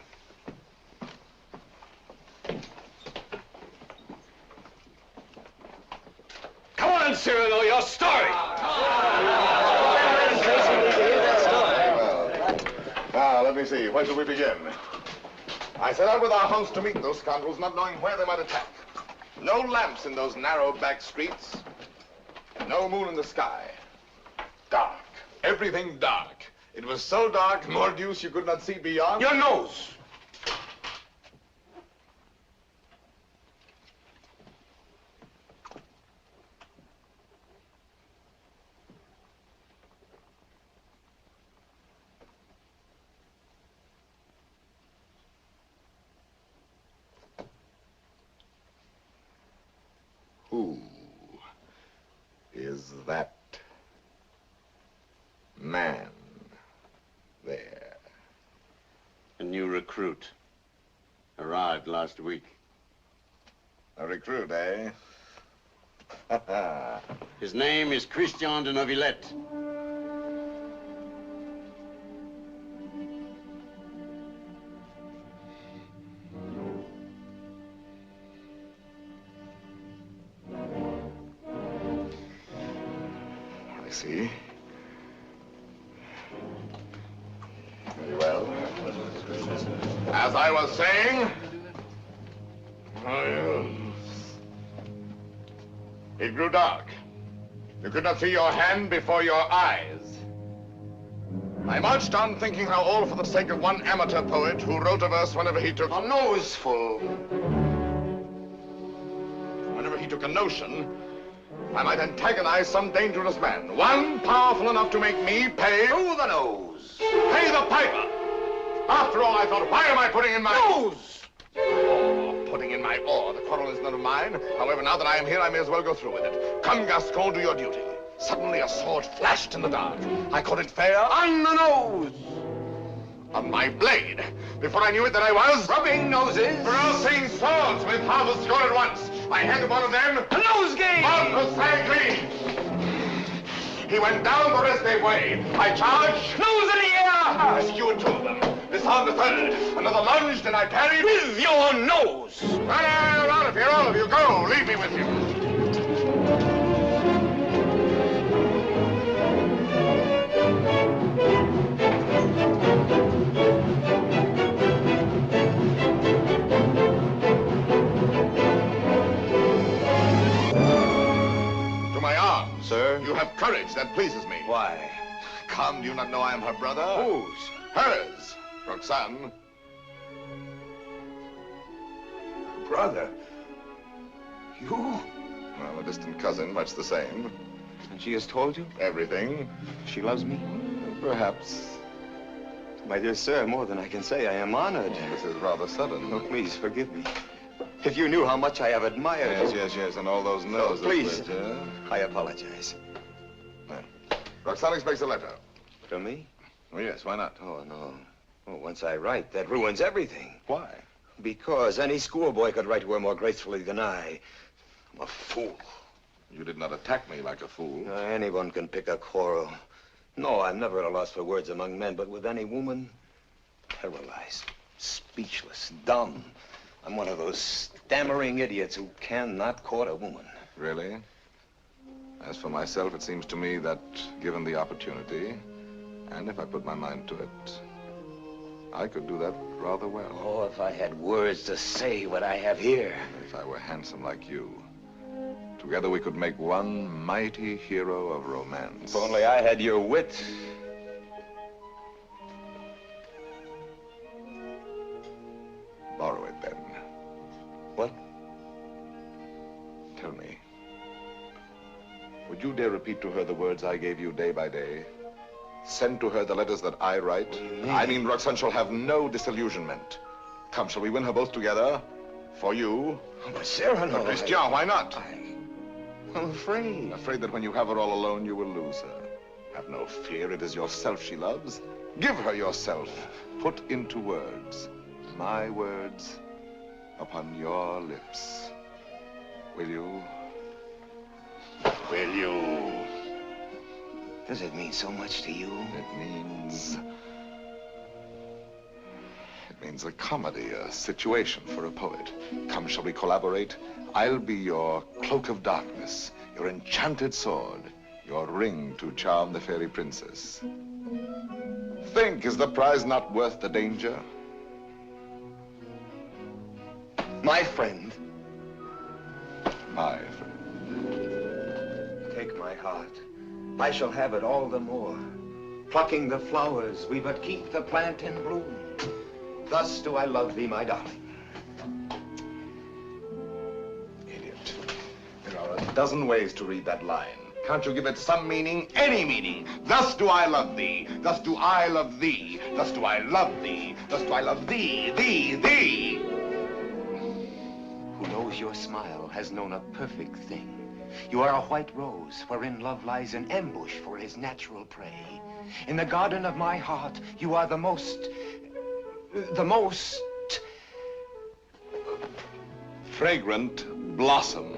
Come on, Cyrano, your story. Now, let me see. Where shall we begin? I set out with our host to meet those scoundrels, not knowing where they might attack. No lamps in those narrow back streets. No moon in the sky. Dark. Everything dark. It was so dark, mordius, you could not see beyond. Your nose. Who is that man there? A new recruit. Arrived last week. A recruit, eh? His name is Christian de Neuvillette. I see. Very well. As I was saying, it grew dark. You could not see your hand before your eyes. I marched on thinking how all for the sake of one amateur poet who wrote a verse whenever he took a noseful. Whenever he took a notion, I might antagonize some dangerous man. One powerful enough to make me pay through the nose. Pay the piper. After all, I thought, why am I putting in my nose? Oh, putting in my oar. The quarrel is none of mine. However, now that I am here, I may as well go through with it. Come, Gascon, do your duty. Suddenly a sword flashed in the dark. I caught it fair on the nose. On my blade. Before I knew it, that I was rubbing noses, crossing swords with half a score at once. I handed one of them a nosegay. He went down the restive way. I charged. Nose in the air! Rescued two of them. The found a third. Another lunge, then I parried. With your nose! Well, you're out of here, all of you. Go, leave me with you. To my arms. Sir? You have courage. That pleases me. Why? Come, do you not know I am her brother? Whose? Hers. Roxane. Brother? You? Well, a distant cousin, much the same. And she has told you? Everything. She loves me? Perhaps. My dear sir, more than I can say, I am honored. This is rather sudden. Oh, please, forgive me. If you knew how much I have admired... Yes, and all those noses. Please, I apologize. Well, Roxane expects a letter. From me? Oh, yes, why not? Oh, no. Oh, once I write, that ruins everything. Why? Because any schoolboy could write to her more gracefully than I. I'm a fool. You did not attack me like a fool. Anyone can pick a quarrel. No, I'm never at a loss for words among men, but with any woman, paralyzed, speechless, dumb. I'm one of those stammering idiots who cannot court a woman. Really? As for myself, it seems to me that, given the opportunity, and if I put my mind to it, I could do that rather well. Oh, if I had words to say what I have here. If I were handsome like you. Together we could make one mighty hero of romance. If only I had your wit. Borrow it, then. What? Tell me. Would you dare repeat to her the words I gave you day by day? Send to her the letters that I write? What do you mean? I mean, Roxane shall have no disillusionment. Come, shall we win her both together? For you? Oh, but Cyrano... Christian, why not? I'm afraid. Afraid that when you have her all alone, you will lose her. Have no fear, it is yourself she loves. Give her yourself. Put into words, my words, upon your lips. Will you? Will you? Does it mean so much to you? It means a comedy, a situation for a poet. Come, shall we collaborate? I'll be your cloak of darkness, your enchanted sword, your ring to charm the fairy princess. Think, is the prize not worth the danger? My friend. My friend. Take my heart. I shall have it all the more. Plucking the flowers, we but keep the plant in bloom. Thus do I love thee, my darling. Idiot. There are a dozen ways to read that line. Can't you give it some meaning? Any meaning. Thus do I love thee. Thus do I love thee. Thus do I love thee. Thus do I love thee, thee. Who knows your smile has known a perfect thing. You are a white rose, wherein love lies in ambush for his natural prey. In the garden of my heart, you are the most fragrant blossom.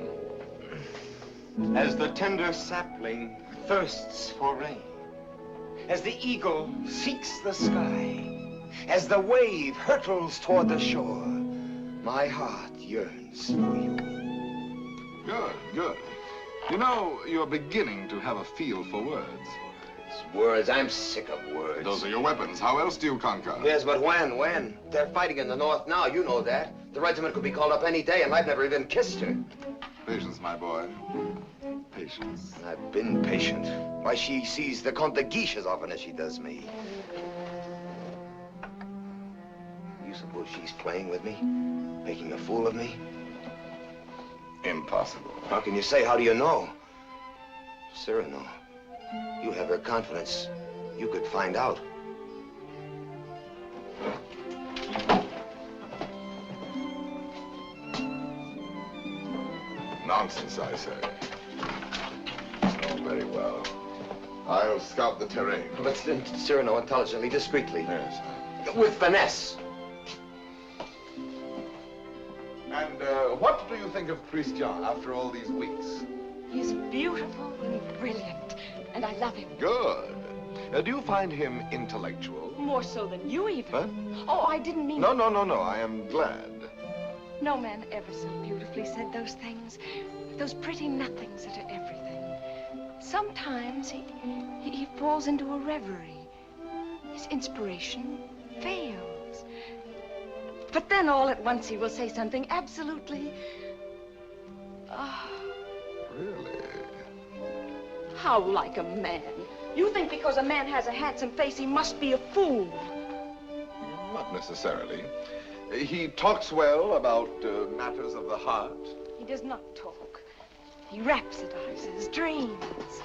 As the tender sapling thirsts for rain, as the eagle seeks the sky, as the wave hurtles toward the shore, my heart yearns for you. Good, good. You know, you're beginning to have a feel for words. Words, I'm sick of words. Those are your weapons. How else do you conquer? Yes, but when? They're fighting in the north now, you know that. The regiment could be called up any day, and I've never even kissed her. Patience, my boy. Patience. I've been patient. Why, she sees the Comte de Guiche as often as she does me. You suppose she's playing with me? Making a fool of me? Impossible. How can you say? How do you know? Cyrano, you have her confidence. You could find out. Nonsense, I say. Oh, very well. I'll scout the terrain. But Cyrano, intelligently, discreetly. Yes. With finesse. And what do you think of Christian after all these weeks? He's beautiful and brilliant, and I love him. Good. Do you find him intellectual? More so than you even. Huh? Oh, I didn't mean... No, no, no, no. I am glad. No man ever so beautifully said those things. Those pretty nothings that are everything. Sometimes he falls into a reverie. His inspiration fails. But then all at once he will say something absolutely... Really? How like a man. You think because a man has a handsome face, he must be a fool. Not necessarily. He talks well about matters of the heart. He does not talk. He rhapsodizes, dreams.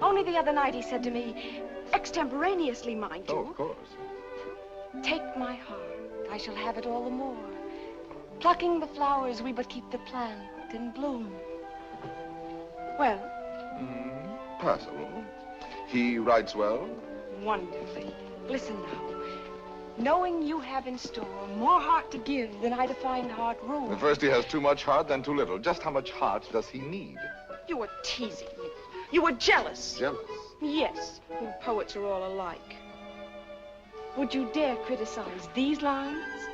Only the other night he said to me, extemporaneously, mind you. Oh, of course. Take my heart, I shall have it all the more. Plucking the flowers, we but keep the plant in bloom. Well? Passable. He writes well? Wonderfully. Listen now. Knowing you have in store more heart to give than I to find heart room. First he has too much heart, then too little. Just how much heart does he need? You were teasing me. You were jealous. Jealous? Yes. You poets are all alike. Would you dare criticize these lines?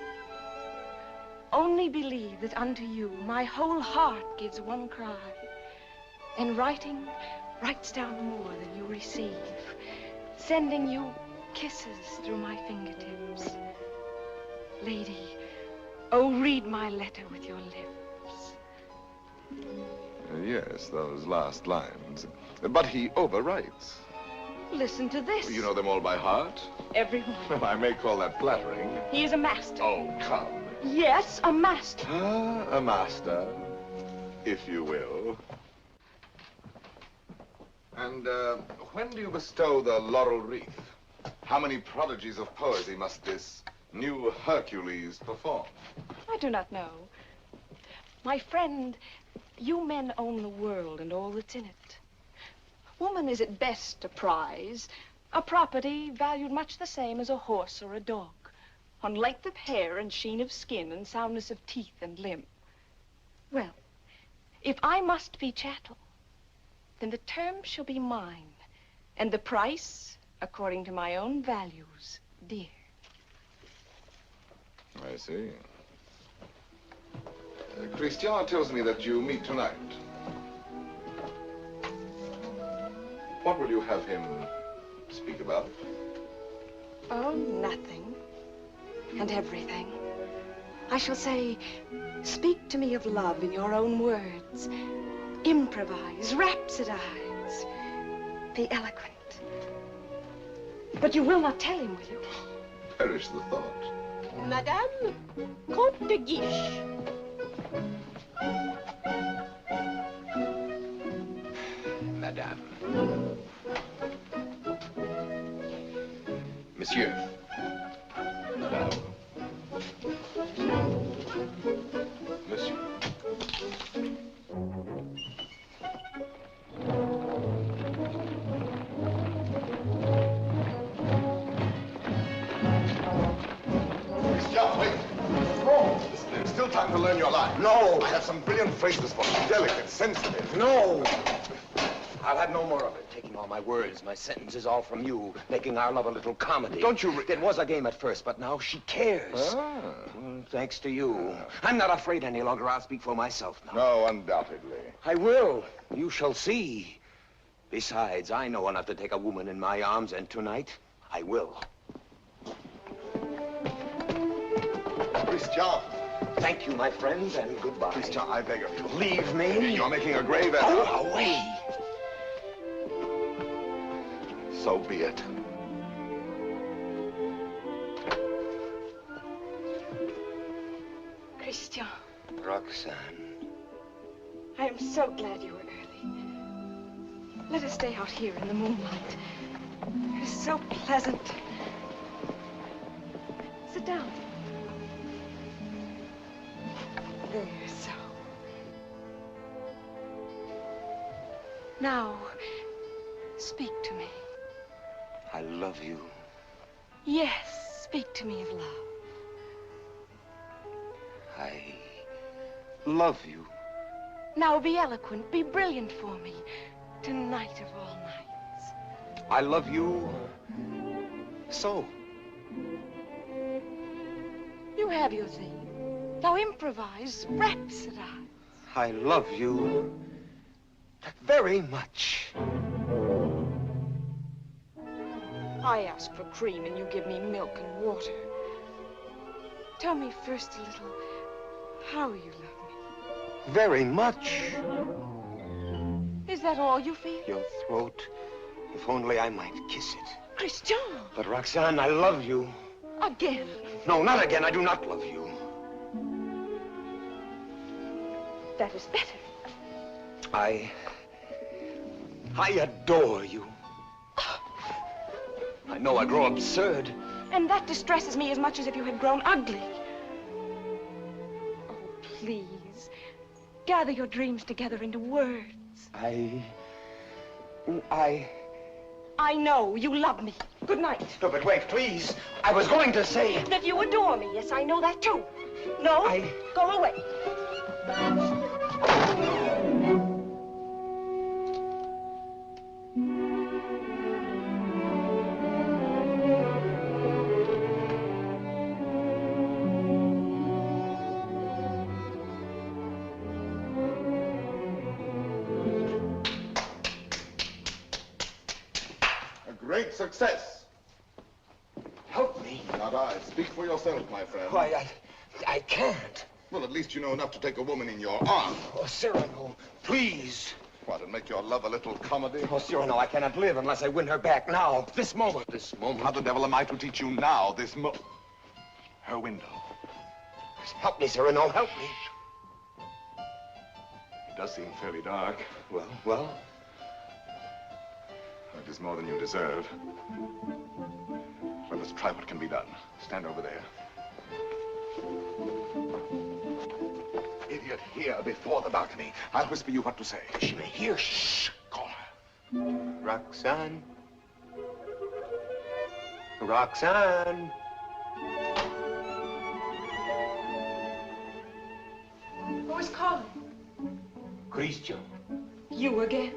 Only believe that unto you my whole heart gives one cry. And writing writes down more than you receive, sending you kisses through my fingertips. Lady, oh, read my letter with your lips. Yes, those last lines. But he overwrites. Listen to this. You know them all by heart? Everyone. Well, I may call that flattering. He is a master. Oh, come. Yes, a master. Ah, a master, if you will. And when do you bestow the laurel wreath? How many prodigies of poesy must this new Hercules perform? I do not know. My friend, you men own the world and all that's in it. Woman is at best a prize, a property valued much the same as a horse or a dog, on length of hair and sheen of skin and soundness of teeth and limb. Well, if I must be chattel, then the term shall be mine, and the price according to my own values, dear. I see. Christian tells me that you meet tonight. What will you have him speak about? Oh, nothing and everything. I shall say, speak to me of love in your own words. Improvise, rhapsodize, be eloquent. But you will not tell him, will you? Perish the thought. Madame, Comte de Guiche. Madame. Monsieur. Madame. Monsieur. There's still time to learn your line. No. I have some brilliant phrases for you. Delicate, sensitive. No. I'll have no more of it. Taking all my words, my sentences, all from you, making our love a little comedy. Don't you... It was a game at first, but now she cares. Thanks to you. I'm not afraid any longer. I'll speak for myself now. No, undoubtedly. I will. You shall see. Besides, I know enough to take a woman in my arms, and tonight, I will. Christian. Thank you, my friends, and goodbye. Christian, I beg of you. Leave me. You're making a grave error. Go away. So be it. Christian. Roxane. I am so glad you were early. Let us stay out here in the moonlight. It is so pleasant. Sit down. There, so. Now, speak to me. I love you. Yes, speak to me of love. I love you. Now be eloquent, be brilliant for me. Tonight of all nights. I love you so. You have your thing. Now improvise, rhapsodize. I love you very much. I ask for cream and you give me milk and water. Tell me first a little how you love me. Very much. Is that all you feel? Your throat. If only I might kiss it. Christian! But Roxane, I love you. Again? No, not again. I do not love you. That is better. I adore you. I know I grow absurd. And that distresses me as much as if you had grown ugly. Oh, please. Gather your dreams together into words. I know you love me. Good night. No, but wait, please. I was going to say... That you adore me. Yes, I know that too. No? Go away. Great success. Help me. Not I. Speak for yourself, my friend. Why, I can't. Well, at least you know enough to take a woman in your arms. Oh, Cyrano, please. What, and make your love a little comedy? Oh, Cyrano, I cannot live unless I win her back now. This moment. This moment? How the devil am I to teach you now, her window? Help me, Cyrano, help me. It does seem fairly dark. Well? It is more than you deserve. Well, let's try what can be done. Stand over there. Idiot, here before the balcony. I'll whisper you what to say. She may hear. Shh. Call her. Roxane. Roxane. Who is calling? Christian. You again?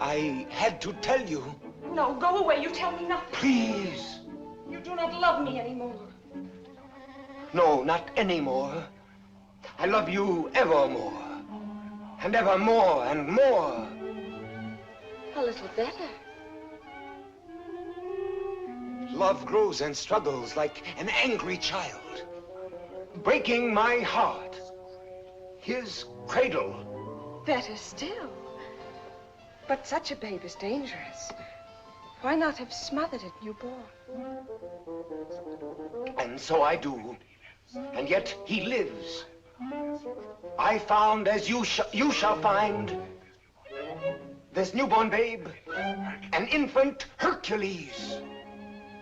I had to tell you. No, go away. You tell me nothing. Please. You do not love me anymore. No, not anymore. I love you evermore. And evermore and more. A little better. Love grows and struggles like an angry child, breaking my heart. His cradle. Better still. But such a babe is dangerous. Why not have smothered it newborn? And so I do. And yet he lives. I found, as you shall find, this newborn babe, an infant Hercules.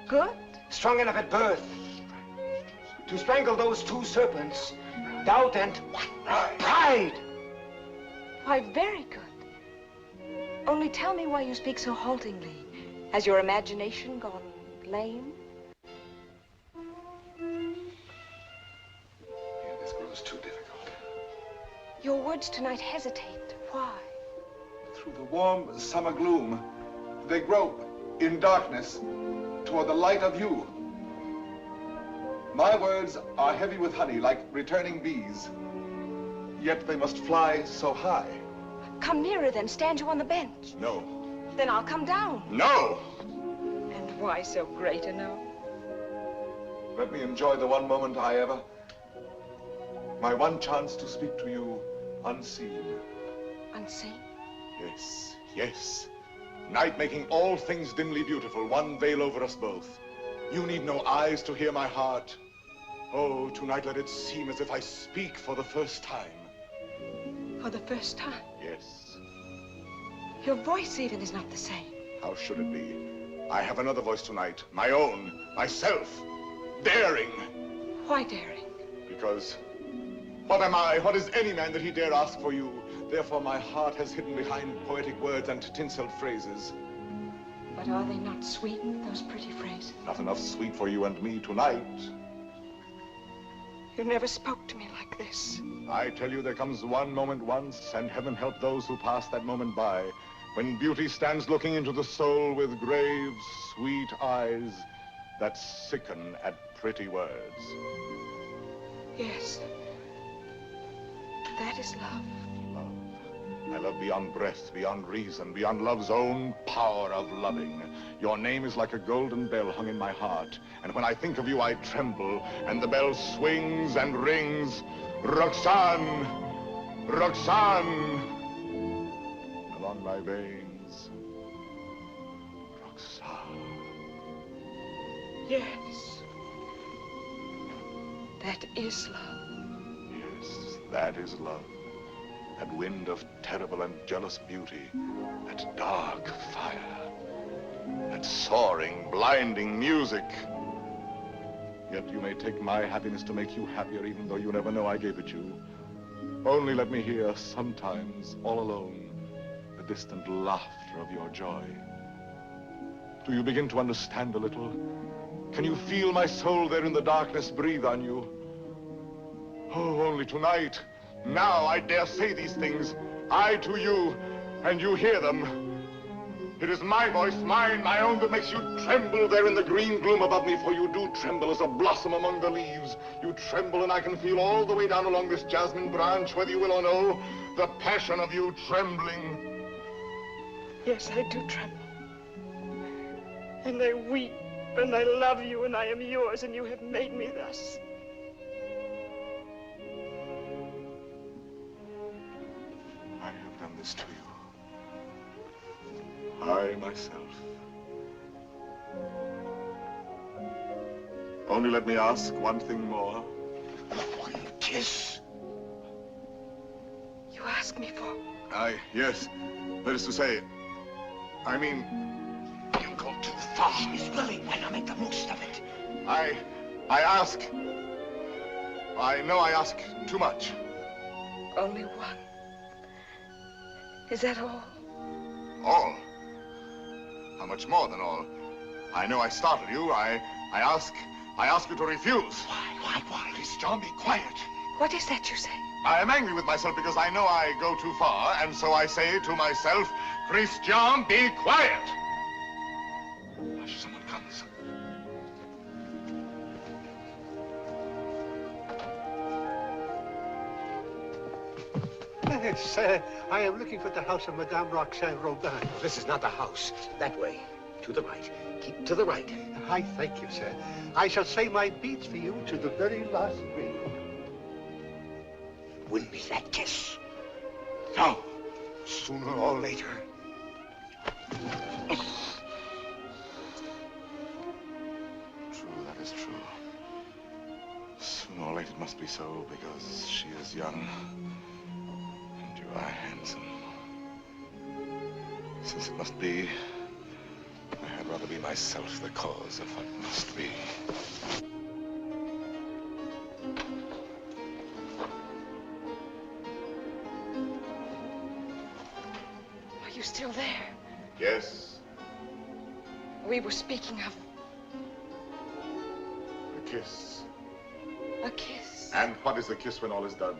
Good. Strong enough at birth to strangle those two serpents, doubt and pride. Why, very good. Only tell me why you speak so haltingly. Has your imagination gone lame? This grows too difficult. Your words tonight hesitate. Why? Through the warm summer gloom, they grope in darkness toward the light of you. My words are heavy with honey, like returning bees. Yet they must fly so high. Come nearer then. Stand you on the bench. No. Then I'll come down. No! And why so great a no? Let me enjoy the one moment I ever... My one chance to speak to you unseen. Unseen? Yes, yes. Night making all things dimly beautiful, one veil over us both. You need no eyes to hear my heart. Oh, tonight let it seem as if I speak for the first time. For the first time? Yes. Your voice even is not the same. How should it be? I have another voice tonight, my own, myself, daring. Why daring? Because what am I, what is any man that he dare ask for you? Therefore my heart has hidden behind poetic words and tinseled phrases. But are they not sweet, those pretty phrases? Not enough sweet for you and me tonight. You never spoke to me like this. I tell you, there comes one moment once, and heaven help those who pass that moment by, when beauty stands looking into the soul with grave, sweet eyes, that sicken at pretty words. Yes. That is love. Love. I love beyond breath, beyond reason, beyond love's own power of loving. Your name is like a golden bell hung in my heart. And when I think of you, I tremble, and the bell swings and rings. Roxane! Roxane! Along my veins. Roxane. Yes. That is love. Yes, that is love. That wind of terrible and jealous beauty. That dark fire. That soaring, blinding music. Yet you may take my happiness to make you happier, even though you never know I gave it you. Only let me hear, sometimes, all alone, the distant laughter of your joy. Do you begin to understand a little? Can you feel my soul there in the darkness breathe on you? Oh, only tonight, now I dare say these things. I to you, and you hear them. It is my voice, mine, my own, that makes you tremble there in the green gloom above me, for you do tremble as a blossom among the leaves. You tremble, and I can feel all the way down along this jasmine branch, whether you will or no, the passion of you trembling. Yes, I do tremble. And I weep, and I love you, and I am yours, and you have made me thus. I have done this to you. I, myself. Only let me ask one thing more. One kiss. You ask me for? Yes. That is to say, I mean... You go too far, Miss Lily. Why not make the most of it? I ask... I know I ask too much. Only one. Is that all? All? How much more than all? I know I startled you. I ask you to refuse. Why? Christian, be quiet. What is that you say? I am angry with myself because I know I go too far, and so I say to myself, Christian, be quiet. Hush, someone comes. Yes, I am looking for the house of Madame Roxane Robin. This is not the house. That way. To the right. Keep to the right. I thank you, sir. I shall say my beads for you to the very last ring. Win me that kiss. Now, sooner or later. True, that is true. Sooner or later it must be so, because she is young. And you are handsome. Since it must be, I had rather be myself the cause of what must be. Are you still there? Yes, We were speaking of a kiss. a kiss. And what is a kiss when all is done?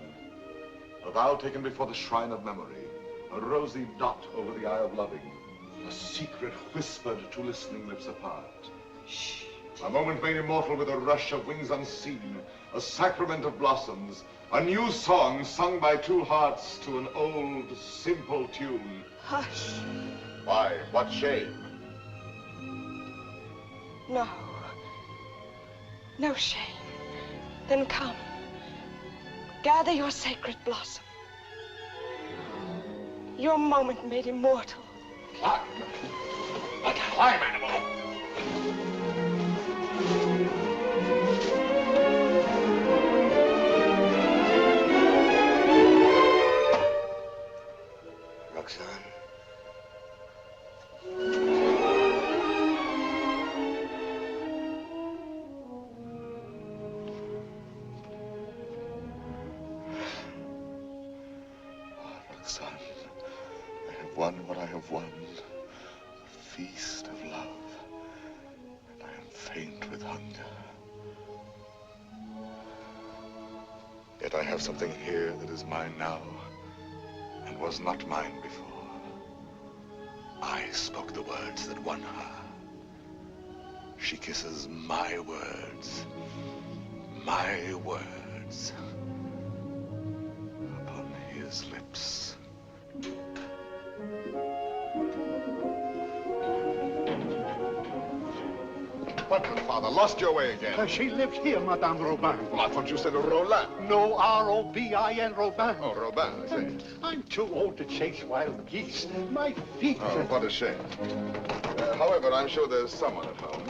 A vow taken before the shrine of memory. A rosy dot over the eye of loving. A secret whispered to listening lips apart. Shh. A moment made immortal with a rush of wings unseen. A sacrament of blossoms. A new song sung by two hearts to an old, simple tune. Hush. Why? What shame? No. No shame. Then come. Gather your sacred blossom. Your moment made immortal. Climb. Climb, animal. Roxane. Roxane, I have won what I have won. A feast of love. And I am faint with hunger. Yet I have something here that is mine now, and was not mine before. I spoke the words that won her. She kisses my words upon his lips. What, Father, lost your way again? She lives here, Madame Robin. Well, I thought you said Roland. No, R-O-B-I-N, Robin. Oh, Robin, I see. I'm too old to chase wild geese. My feet... Oh, what a shame. However, I'm sure there's someone at home.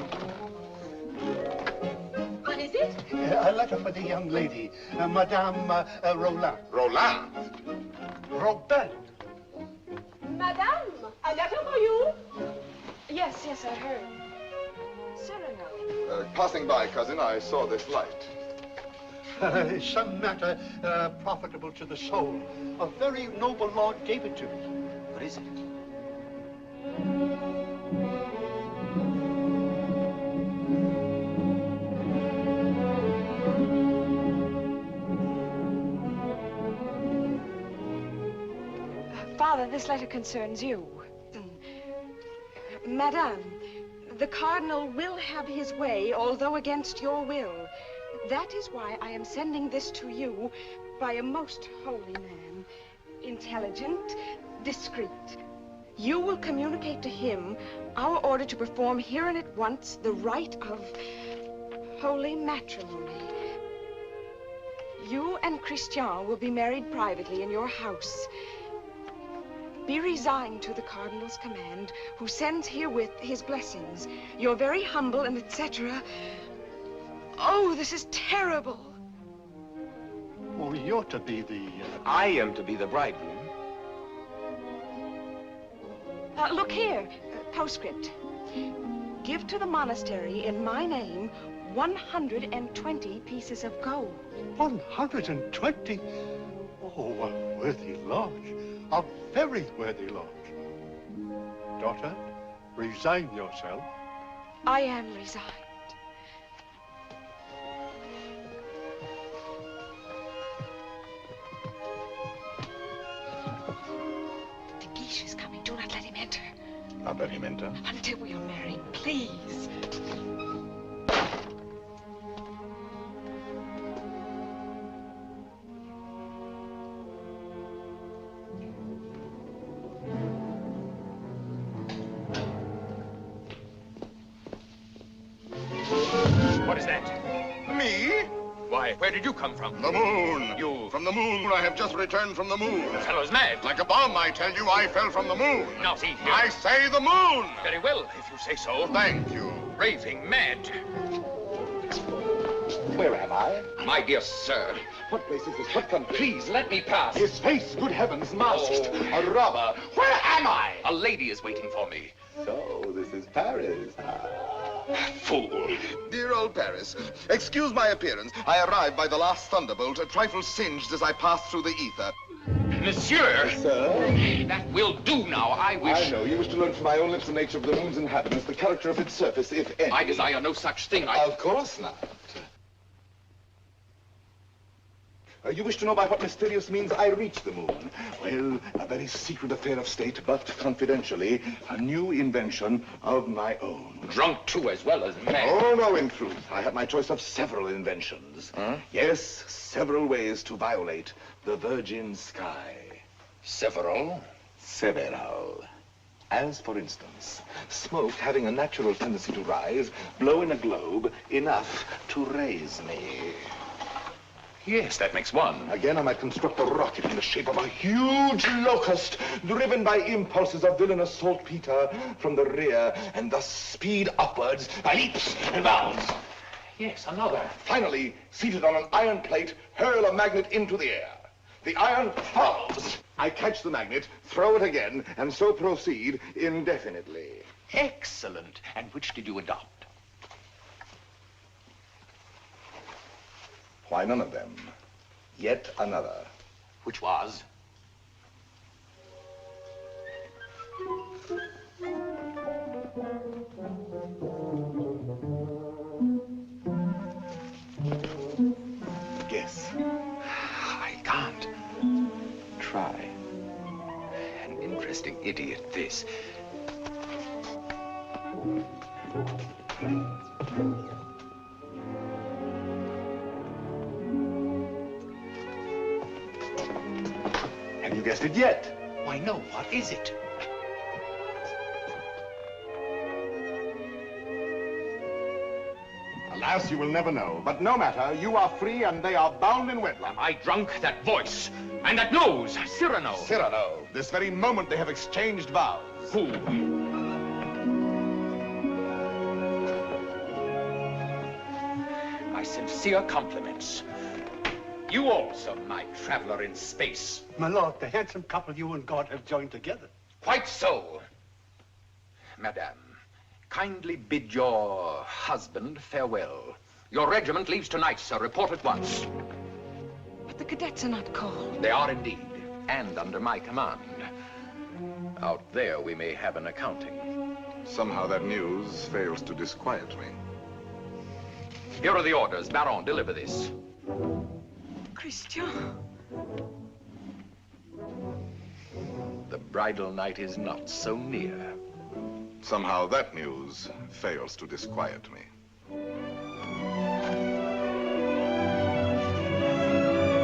What is it? A letter for the young lady, Madame Roland. Roland? Robin. Madame, a letter for you? Yes, I heard. Cyrano. Passing by, cousin, I saw this light. Some matter profitable to the soul. A very noble lord gave it to me. What is it? Father, this letter concerns you. Madame, the Cardinal will have his way, although against your will. That is why I am sending this to you by a most holy man. Intelligent, discreet. You will communicate to him our order to perform here and at once the rite of holy matrimony. You and Christian will be married privately in your house. Be resigned to the Cardinal's command, who sends herewith his blessings. You're very humble and etc. Oh, this is terrible. Oh, you're to be the... I am to be the bridegroom. Look here, postscript. Give to the monastery in my name 120 pieces of gold. 120? Oh, a worthy lodge. A very worthy lodge. Daughter, resign yourself. I am resigned. The geisha is coming. Do not let him enter. Not let him enter? Until we are married, please. Where did you come from? The moon. You... From the moon. I have just returned from the moon. The fellow's mad. Like a bomb, I tell you, I fell from the moon. Now, see here. I say the moon. Very well, if you say so. Thank you. Raving mad. Where am I? My dear sir. What place is this? What country? Please, let me pass. His face, good heavens, masked. Oh. A robber. Where am I? A lady is waiting for me. So, this is Paris. Fool. Dear old Paris, excuse my appearance. I arrived by the last thunderbolt, a trifle singed as I passed through the ether. Monsieur! Sir? That will do now. I wish... I know. You wish to learn from my own lips the nature of the moon's inhabitants, the character of its surface, if any. I desire no such thing. Of course not. You wish to know by what mysterious means I reached the moon? Well, a very secret affair of state, but confidentially, a new invention of my own. Drunk, too, as well as mad. Oh, no, in truth. I had my choice of several inventions. Huh? Yes, several ways to violate the virgin sky. Several? Several. As, for instance, smoke having a natural tendency to rise, blow in a globe enough to raise me. Yes, that makes one. Again, I might construct a rocket in the shape of a huge locust, driven by impulses of villainous saltpeter from the rear, and thus speed upwards by leaps and bounds. Yes, another. Finally, seated on an iron plate, hurl a magnet into the air. The iron falls. I catch the magnet, throw it again, and so proceed indefinitely. Excellent. And which did you adopt? Why, none of them. Yet another. Which was? Guess. I can't. Try. An interesting idiot, this. Have you guessed it yet? Why, no. What is it? Alas, you will never know. But no matter, you are free and they are bound in wedlock. Am I drunk? That voice and that nose, Cyrano. Cyrano. This very moment they have exchanged vows. Who? My sincere compliments. You also, my traveler in space. My lord, the handsome couple you and God have joined together. Quite so. Madame, kindly bid your husband farewell. Your regiment leaves tonight, sir. Report at once. But the cadets are not called. They are indeed, and under my command. Out there we may have an accounting. Somehow that news fails to disquiet me. Here are the orders. Baron, deliver this. Christian. The bridal night is not so near. Somehow that news fails to disquiet me.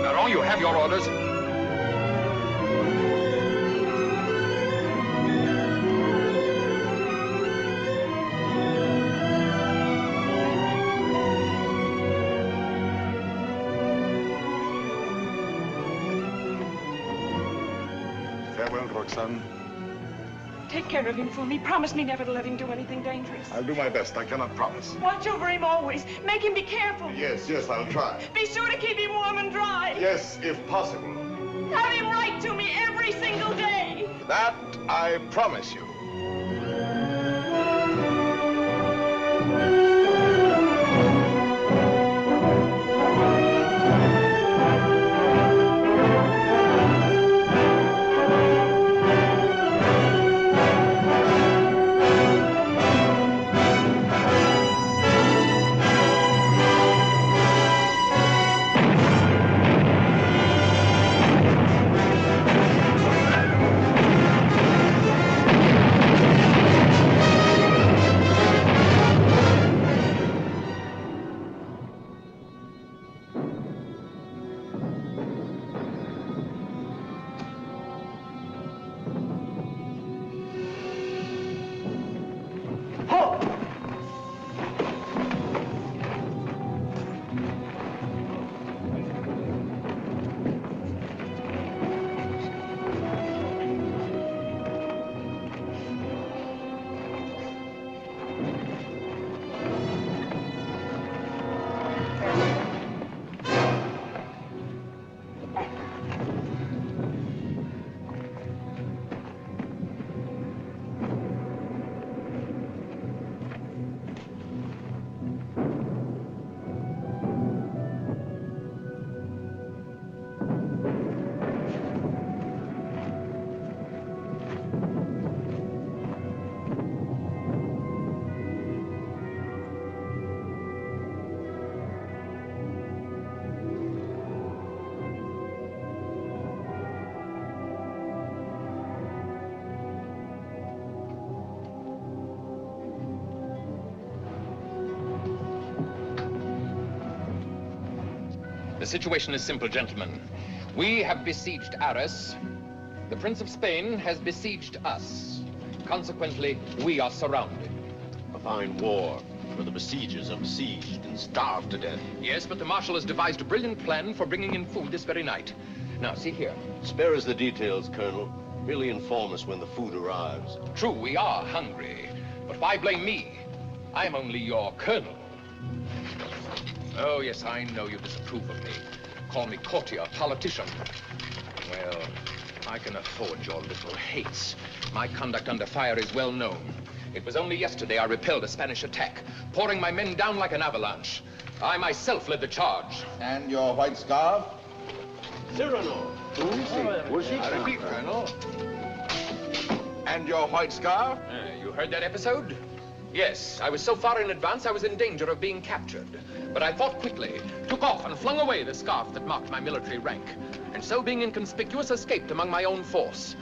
Baron, you have your orders. Farewell, Roxane. Take care of him for me. Promise me never to let him do anything dangerous. I'll do my best. I cannot promise. Watch over him always. Make him be careful. Yes, I'll try. Be sure to keep him warm and dry. Yes, if possible. Have him write to me every single day. That I promise you. The situation is simple, gentlemen. We have besieged Arras. The Prince of Spain has besieged us. Consequently, we are surrounded. A fine war, where the besiegers are besieged and starved to death. Yes, but the Marshal has devised a brilliant plan for bringing in food this very night. Now, see here. Spare us the details, Colonel. Merely inform us when the food arrives. True, we are hungry. But why blame me? I am only your colonel. Oh, yes, I know you disapprove of me. Call me courtier, politician. Well, I can afford your little hates. My conduct under fire is well known. It was only yesterday I repelled a Spanish attack, pouring my men down like an avalanche. I myself led the charge. And your white scarf? Cyrano. I repeat, Colonel. And your white scarf? You heard that episode? Yes, I was so far in advance I was in danger of being captured. But I thought quickly, took off and flung away the scarf that marked my military rank, and so being inconspicuous, escaped among my own force.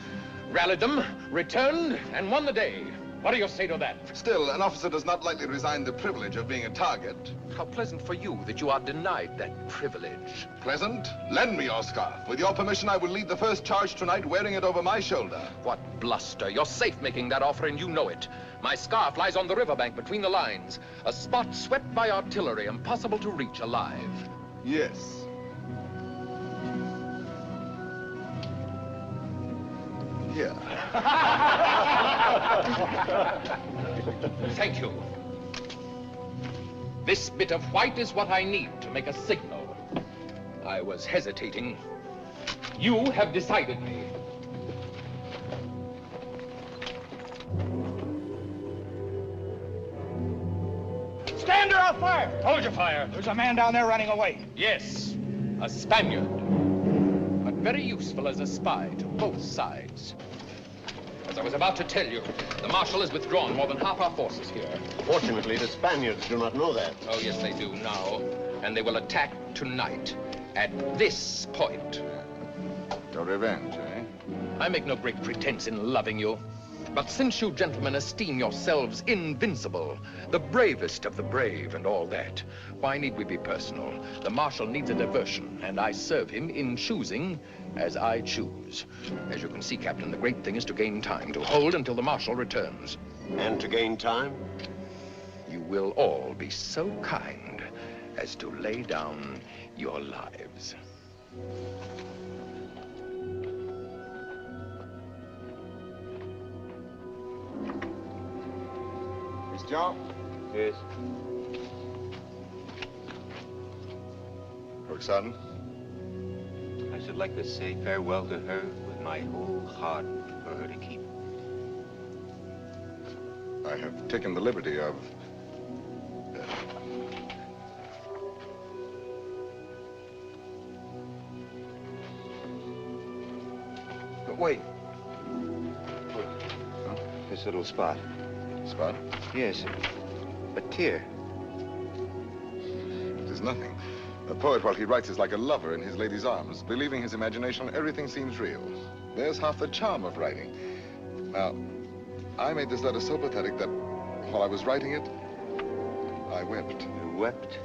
Rallied them, returned, and won the day. What do you say to that? Still, an officer does not lightly resign the privilege of being a target. How pleasant for you that you are denied that privilege. Pleasant? Lend me your scarf. With your permission, I will lead the first charge tonight wearing it over my shoulder. What bluster. You're safe making that offer and you know it. My scarf lies on the riverbank between the lines. A spot swept by artillery, impossible to reach alive. Yes. Here. Thank you. This bit of white is what I need to make a signal. I was hesitating. You have decided me. Stand or I'll fire! Hold your fire. There's a man down there running away. Yes, a Spaniard. But very useful as a spy to both sides. As I was about to tell you, the Marshal has withdrawn more than half our forces here. Fortunately, the Spaniards do not know that. Oh, yes, they do now. And they will attack tonight at this point. Your revenge, eh? I make no great pretense in loving you. But since you gentlemen esteem yourselves invincible, the bravest of the brave and all that, why need we be personal? The Marshal needs a diversion, and I serve him in choosing as I choose. As you can see, Captain, the great thing is to gain time, to hold until the Marshal returns. And to gain time? You will all be so kind as to lay down your lives. Christian? Yes. Roxane? I should like to say farewell to her with my whole heart for her to keep. I have taken the liberty of... But wait. This little spot. Spot? Yes. A tear. It is nothing. A poet, while he writes, is like a lover in his lady's arms. Believing his imagination, everything seems real. There's half the charm of writing. Now, I made this letter so pathetic that while I was writing it, I wept. You wept?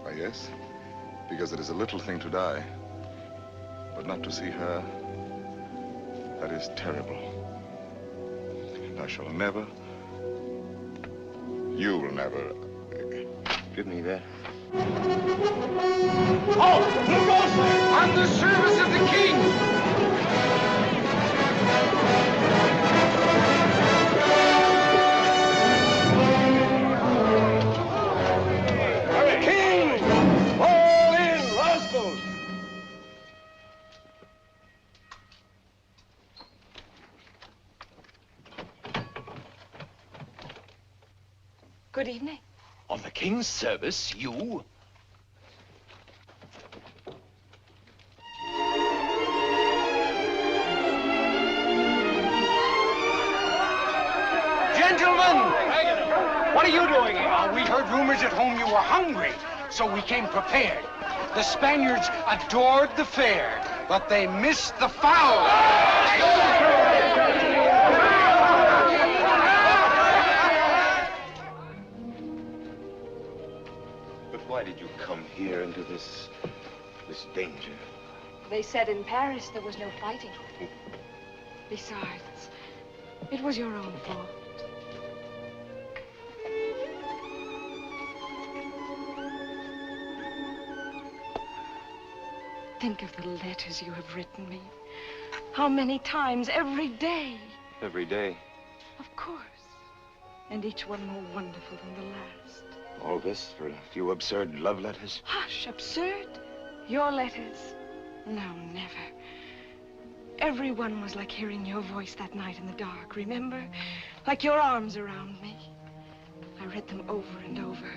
Why, yes. Because it is a little thing to die. But not to see her, that is terrible. And I shall never... You will never... Give me that. Oh, who goes there? On the service of the king! King! Fall in, rascals! Good evening. On the king's service, you? Gentlemen! What are you doing here? We heard rumors at home you were hungry, so we came prepared. The Spaniards adored the fare, but they missed the fowl. But why did you come here into this danger? They said in Paris there was no fighting. Besides, it was your own fault. Think of the letters you have written me. How many times every day? Every day. Of course. And each one more wonderful than the last. All this for a few absurd love letters? Hush, absurd? Your letters? No, never. Every one was like hearing your voice that night in the dark, remember? Like your arms around me. I read them over and over.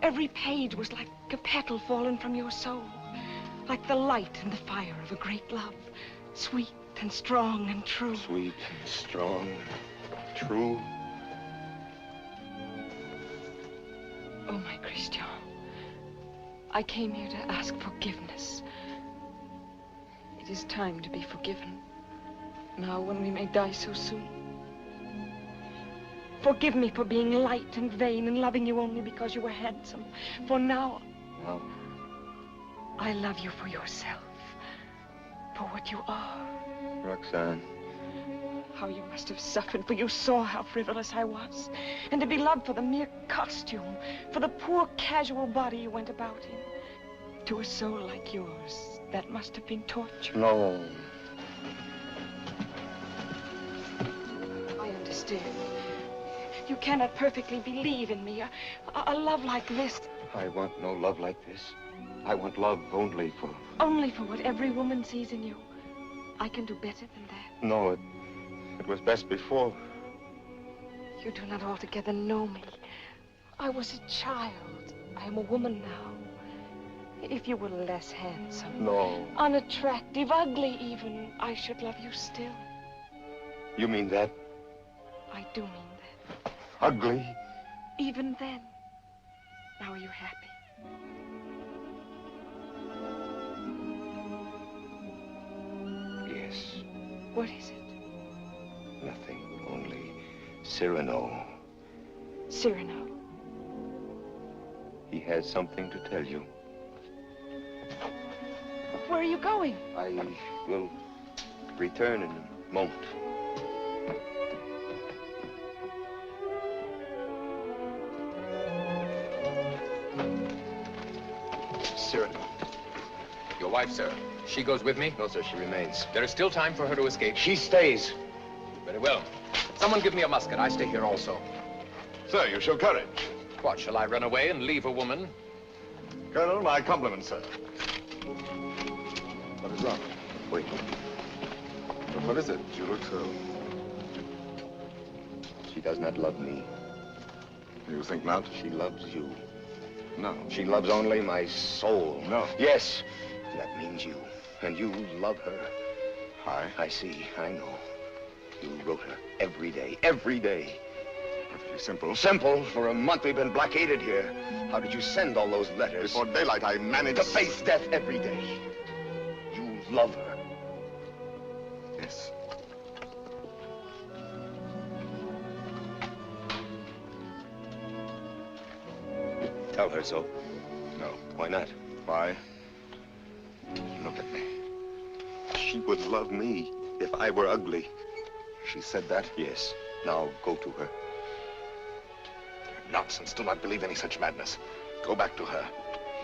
Every page was like a petal fallen from your soul. Like the light and the fire of a great love. Sweet and strong and true. Sweet and strong, true. Oh, my Christian. I came here to ask forgiveness. It is time to be forgiven. Now, when we may die so soon. Forgive me for being light and vain and loving you only because you were handsome. For now, No. I love you for yourself, for what you are. Roxane. How you must have suffered, for you saw how frivolous I was. And to be loved for the mere costume, for the poor casual body you went about in. To a soul like yours, that must have been torture. No. I understand. You cannot perfectly believe in me. A love like this. I want no love like this. I want love only for... Only for what every woman sees in you. I can do better than that. No, it was best before. You do not altogether know me. I was a child. I am a woman now. If you were less handsome, No. unattractive, ugly even, I should love you still. You mean that? I do mean that. Ugly? Even then. Now are you happy? Yes. What is it? Nothing. Only Cyrano. Cyrano. He has something to tell you. Where are you going? I will return in a moment. Cyrano. Your wife, sir. She goes with me? No, sir, she remains. There is still time for her to escape. She stays. Very well. Someone give me a musket. I stay here also. Sir, you show courage. What, shall I run away and leave a woman? Colonel, my compliments, sir. What is wrong? Wait. But what is it? You look so... She does not love me. You think not? She loves you. No. She loves only my soul. No. Yes. That means you. And you love her. I see. I know. You wrote her every day. Every day. Perfectly simple. Simple. For a month we've been blockaded here. How did you send all those letters? Before daylight, I managed... To face death every day. You love her. Yes. Tell her so. No. Why not? Why? Look at me. She would love me if I were ugly. She said that? Yes. Now go to her. Nonsense. Do not believe any such madness. Go back to her.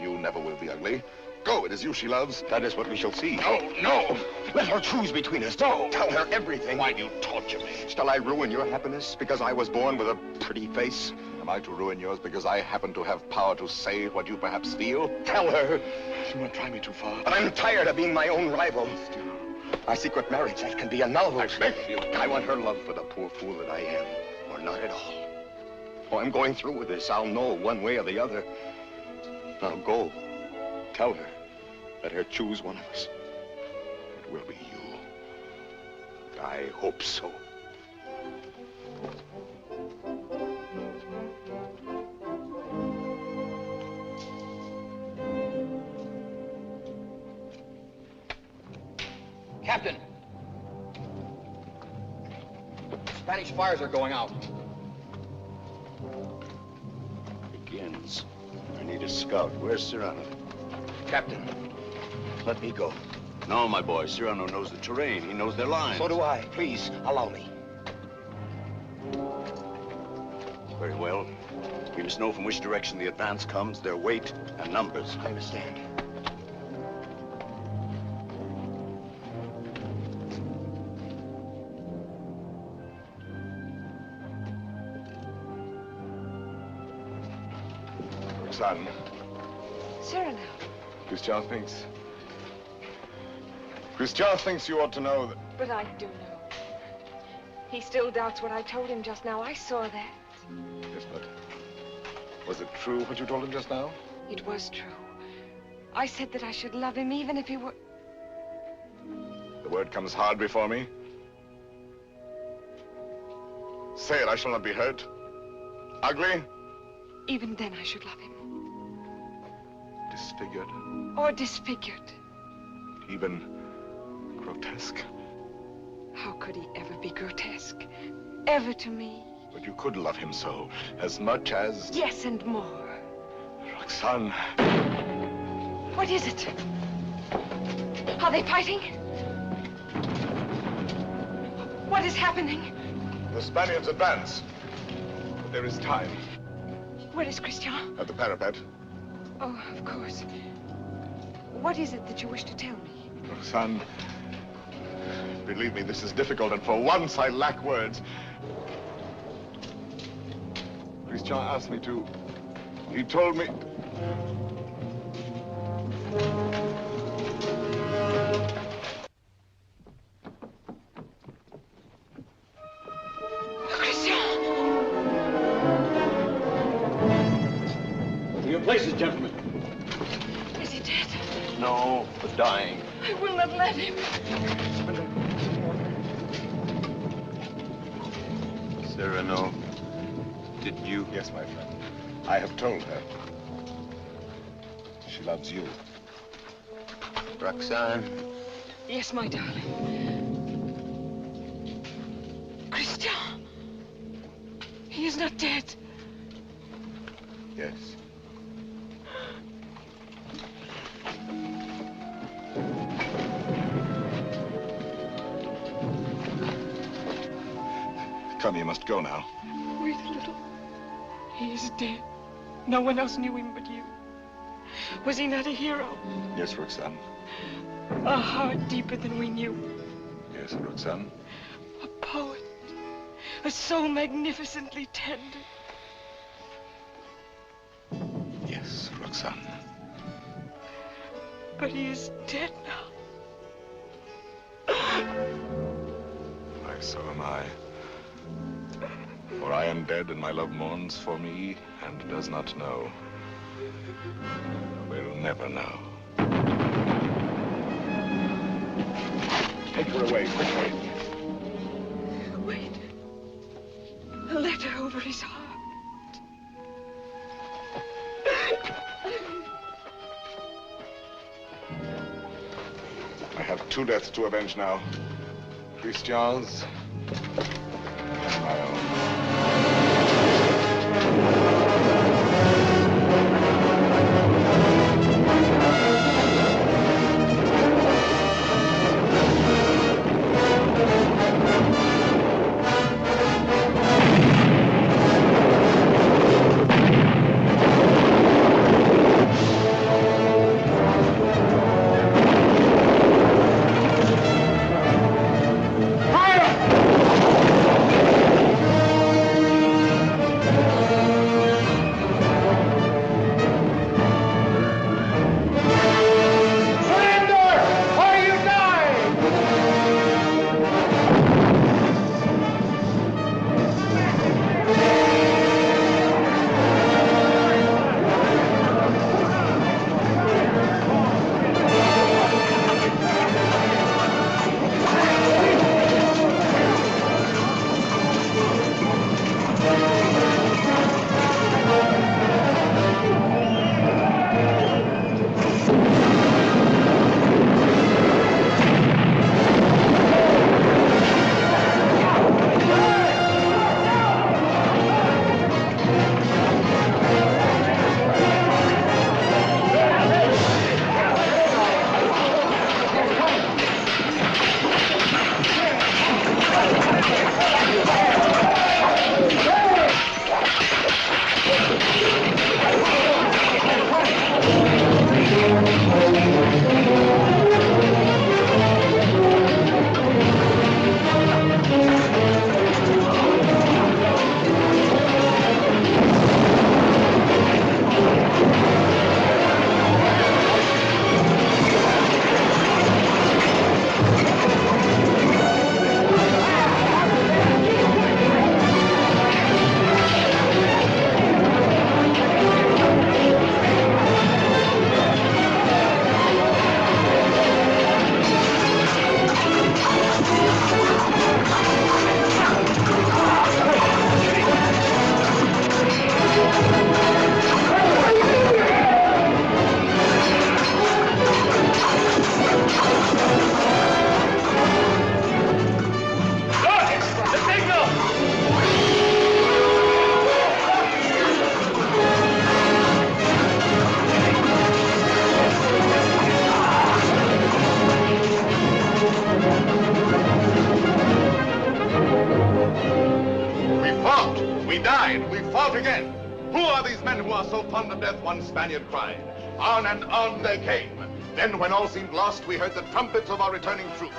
You never will be ugly. Go. It is you she loves. That is what we shall see. No, no. Let her choose between us. No. Tell her everything. Why do you torture me? Shall I ruin your happiness because I was born with a pretty face? Am I to ruin yours because I happen to have power to say what you perhaps feel? Tell her. She won't try me too far. But I'm tired of being my own rival. Our secret marriage, that can be annulled. I beg you. I want her love for the poor fool that I am, or not at all. Oh, I'm going through with this. I'll know one way or the other. Now go. Tell her. Let her choose one of us. It will be you. I hope so. Captain! Spanish fires are going out. Begins. I need a scout. Where's Cyrano? Captain. Let me go. No, my boy. Cyrano knows the terrain. He knows their lines. So do I. Please, allow me. Very well. We must know from which direction the advance comes, their weight and numbers. I understand. Roxane. Cyrano. Christian thinks you ought to know that... But I do know. He still doubts what I told him just now. I saw that. Yes, but... Was it true what you told him just now? It was true. I said that I should love him even if he were... The word comes hard before me. Say it, I shall not be hurt. Ugly? Even then I should love him. Disfigured? Or disfigured. Even grotesque? How could he ever be grotesque? Ever to me? But But you could love him so, as much as... Yes, and more. Roxane. What is it? Are they fighting? What is happening? The Spaniards advance. But there is time. Where is Christian? At the parapet. Oh, of course. What is it that you wish to tell me? Roxane, believe me, this is difficult, and for once I lack words. Christian asked me to... He told me... To your places, gentlemen. Is he dead? No, but dying. I will not let him. Cyrano, did you? Yes, my friend. I have told her. She loves you. Roxane. Yes, my darling. Christian. He is not dead. Yes. Come, you must go now. Wait a little. He is dead. No one else knew him but you. Was he not a hero? Yes, Roxane. A heart deeper than we knew. Yes, Roxane. A poet. A soul magnificently tender. Yes, Roxane. But he is dead now. Why, so am I. For I am dead, and my love mourns for me, and does not know. Will never know. Take her away, quickly. Wait. A letter over his heart. I have two deaths to avenge now. Christian's and my own. out again. Who are these men who are so fond of death? One Spaniard cried. On and on they came. Then, when all seemed lost, we heard the trumpets of our returning troops.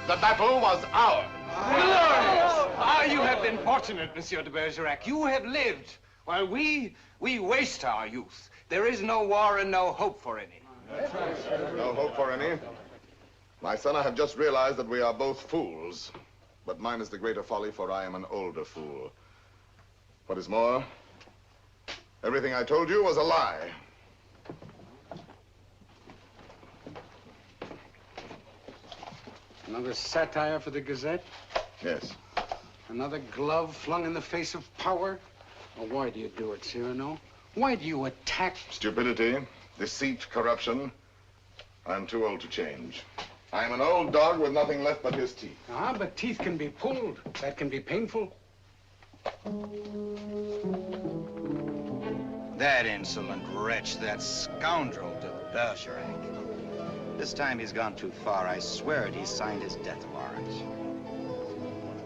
The battle was ours. Glorious! Ah, you have been fortunate, Monsieur de Bergerac. You have lived, while we waste our youth. There is no war and no hope for any. No hope for any? My son, I have just realized that we are both fools. But mine is the greater folly, for I am an older fool. What is more, everything I told you was a lie. Another satire for the Gazette? Yes. Another glove flung in the face of power? Well, why do you do it, Cyrano? Why do you attack... Stupidity, deceit, corruption. I'm too old to change. I am an old dog with nothing left but his teeth. Ah, but teeth can be pulled. That can be painful. That insolent wretch, that scoundrel de Bergerac. This time he's gone too far. I swear it, he signed his death warrant.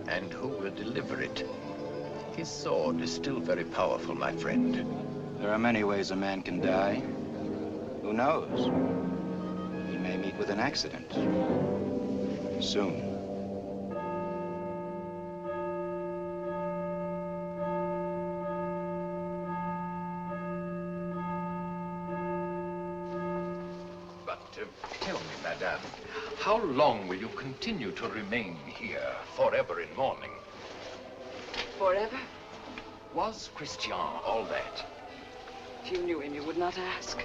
And who will deliver it? His sword is still very powerful, my friend. There are many ways a man can die. Who knows? He may meet with an accident. Soon. Tell me, madame, how long will you continue to remain here, forever in mourning? Forever? Was Christian all that? If you knew him, you would not ask.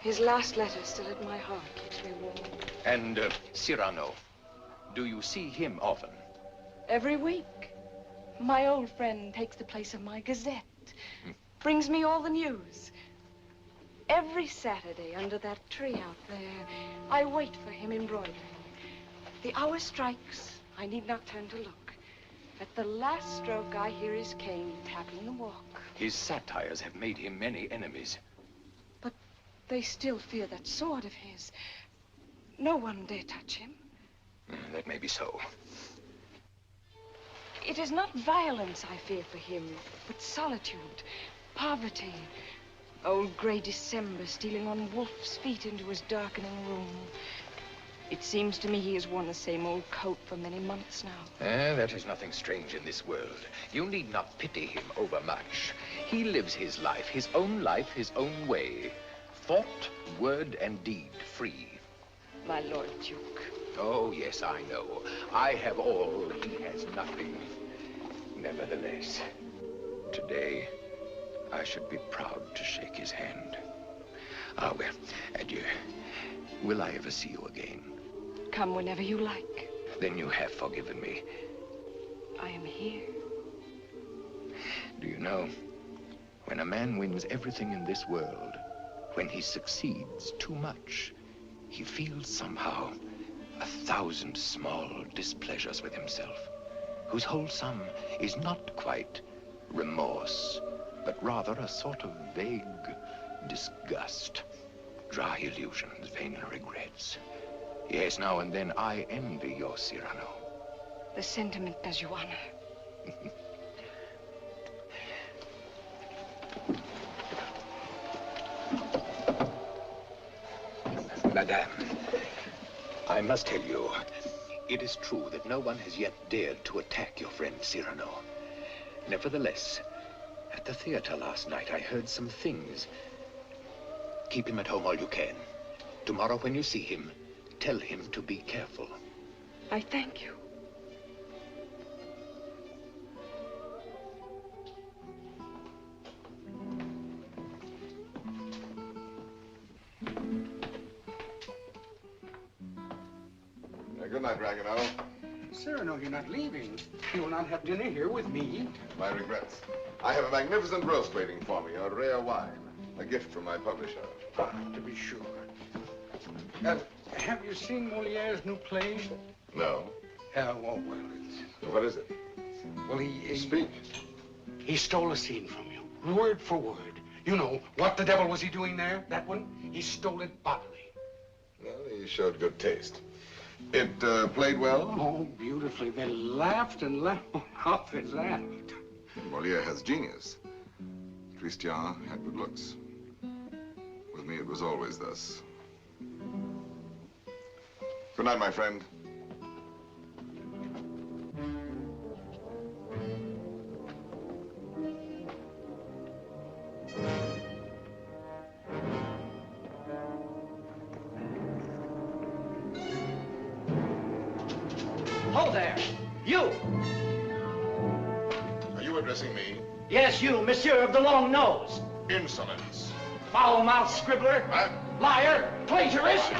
His last letter still at my heart keeps me warm. And Cyrano, do you see him often? Every week. My old friend takes the place of my Gazette. Brings me all the news. Every Saturday, under that tree out there, I wait for him embroidering. The hour strikes, I need not turn to look. At the last stroke, I hear his cane tapping the walk. His satires have made him many enemies. But they still fear that sword of his. No one dare touch him. That may be so. It is not violence I fear for him, but solitude, poverty. Old gray December stealing on wolf's feet into his darkening room. It seems to me he has worn the same old coat for many months now. That is nothing strange in this world. You need not pity him overmuch. He lives his life, his own way. Thought, word, and deed free. My Lord Duke. Oh, yes, I know. I have all, he has nothing. Nevertheless, today, I should be proud to shake his hand. Ah, well, adieu. Will I ever see you again? Come whenever you like. Then you have forgiven me. I am here. Do you know, when a man wins everything in this world, when he succeeds too much, he feels somehow 1,000 small displeasures with himself, whose whole sum is not quite remorse, but rather a sort of vague disgust, dry illusions, vain regrets. Yes, now and then I envy your Cyrano. The sentiment does you honor. Madame, I must tell you, it is true that no one has yet dared to attack your friend Cyrano. Nevertheless, at the theater last night, I heard some things. Keep him at home all you can. Tomorrow, when you see him, tell him to be careful. I thank you. Good night, Ragueneau. Cyrano, you're not leaving. You will not have dinner here with me. My regrets. I have a magnificent roast waiting for me, a rare wine. A gift from my publisher. Ah, to be sure. Have you seen Moliere's new play? No. Oh, well, it's... What is it? Well, he... Speak. He stole a scene from you, word for word. You know, what the devil was he doing there? That one? He stole it bodily. Well, he showed good taste. It played well? Oh, beautifully. They laughed and laughed. How they laughed. Moliere has genius. Christian had good looks. With me, it was always thus. Good night, my friend. Hold there! You! Are you addressing me? Yes, you, monsieur of the long nose. Insolence. Foul-mouthed scribbler. Liar. Plagiarist.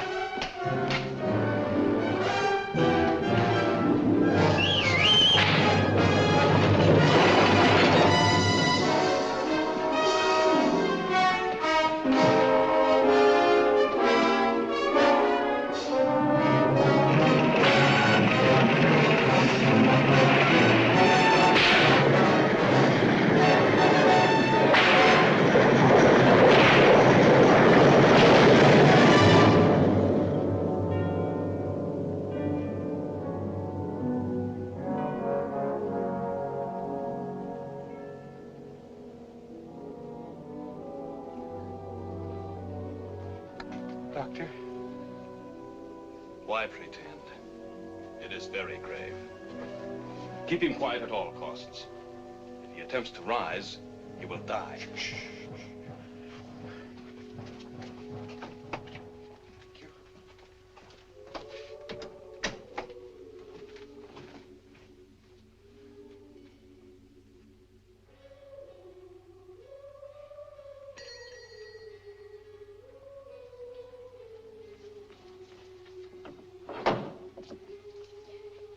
Doctor? Why pretend? It is very grave. Keep him quiet at all costs. If he attempts to rise, he will die.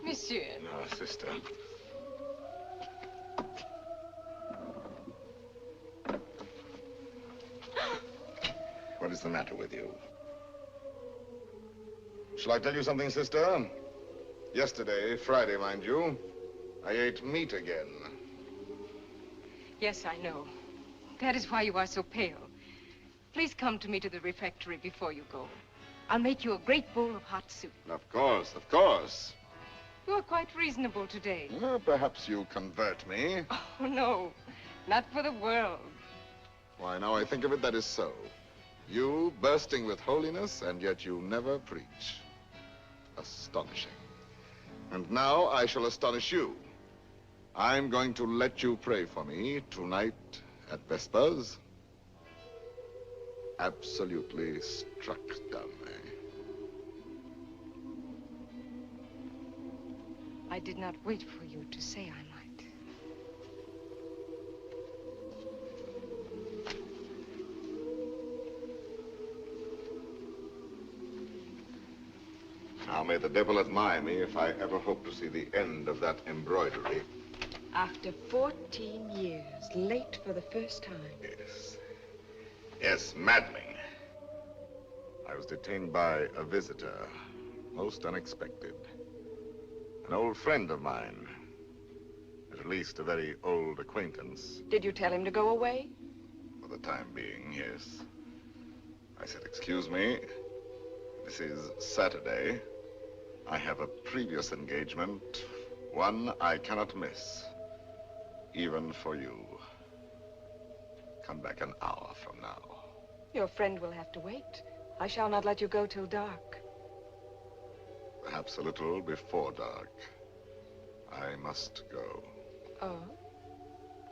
Monsieur. No, sister. What is the matter with you? Shall I tell you something, sister? Yesterday, Friday, mind you, I ate meat again. Yes, I know. That is why you are so pale. Please come to me to the refectory before you go. I'll make you a great bowl of hot soup. Of course, of course. You are quite reasonable today. Well, perhaps you convert me. Oh, no. Not for the world. Why, now I think of it, that is so. You bursting with holiness, and yet you never preach. Astonishing. And now I shall astonish you. I'm going to let you pray for me tonight at Vespers. Absolutely struck dumb, eh? I did not wait for you to say I might. Now may the devil admire me if I ever hope to see the end of that embroidery. After 14 years, late for the first time. Yes. Yes, maddening. I was detained by a visitor, most unexpected. An old friend of mine. At least a very old acquaintance. Did you tell him to go away? For the time being, yes. I said, excuse me, this is Saturday. I have a previous engagement, one I cannot miss, even for you. Come back an hour from now. Your friend will have to wait. I shall not let you go till dark. Perhaps a little before dark. I must go. Oh?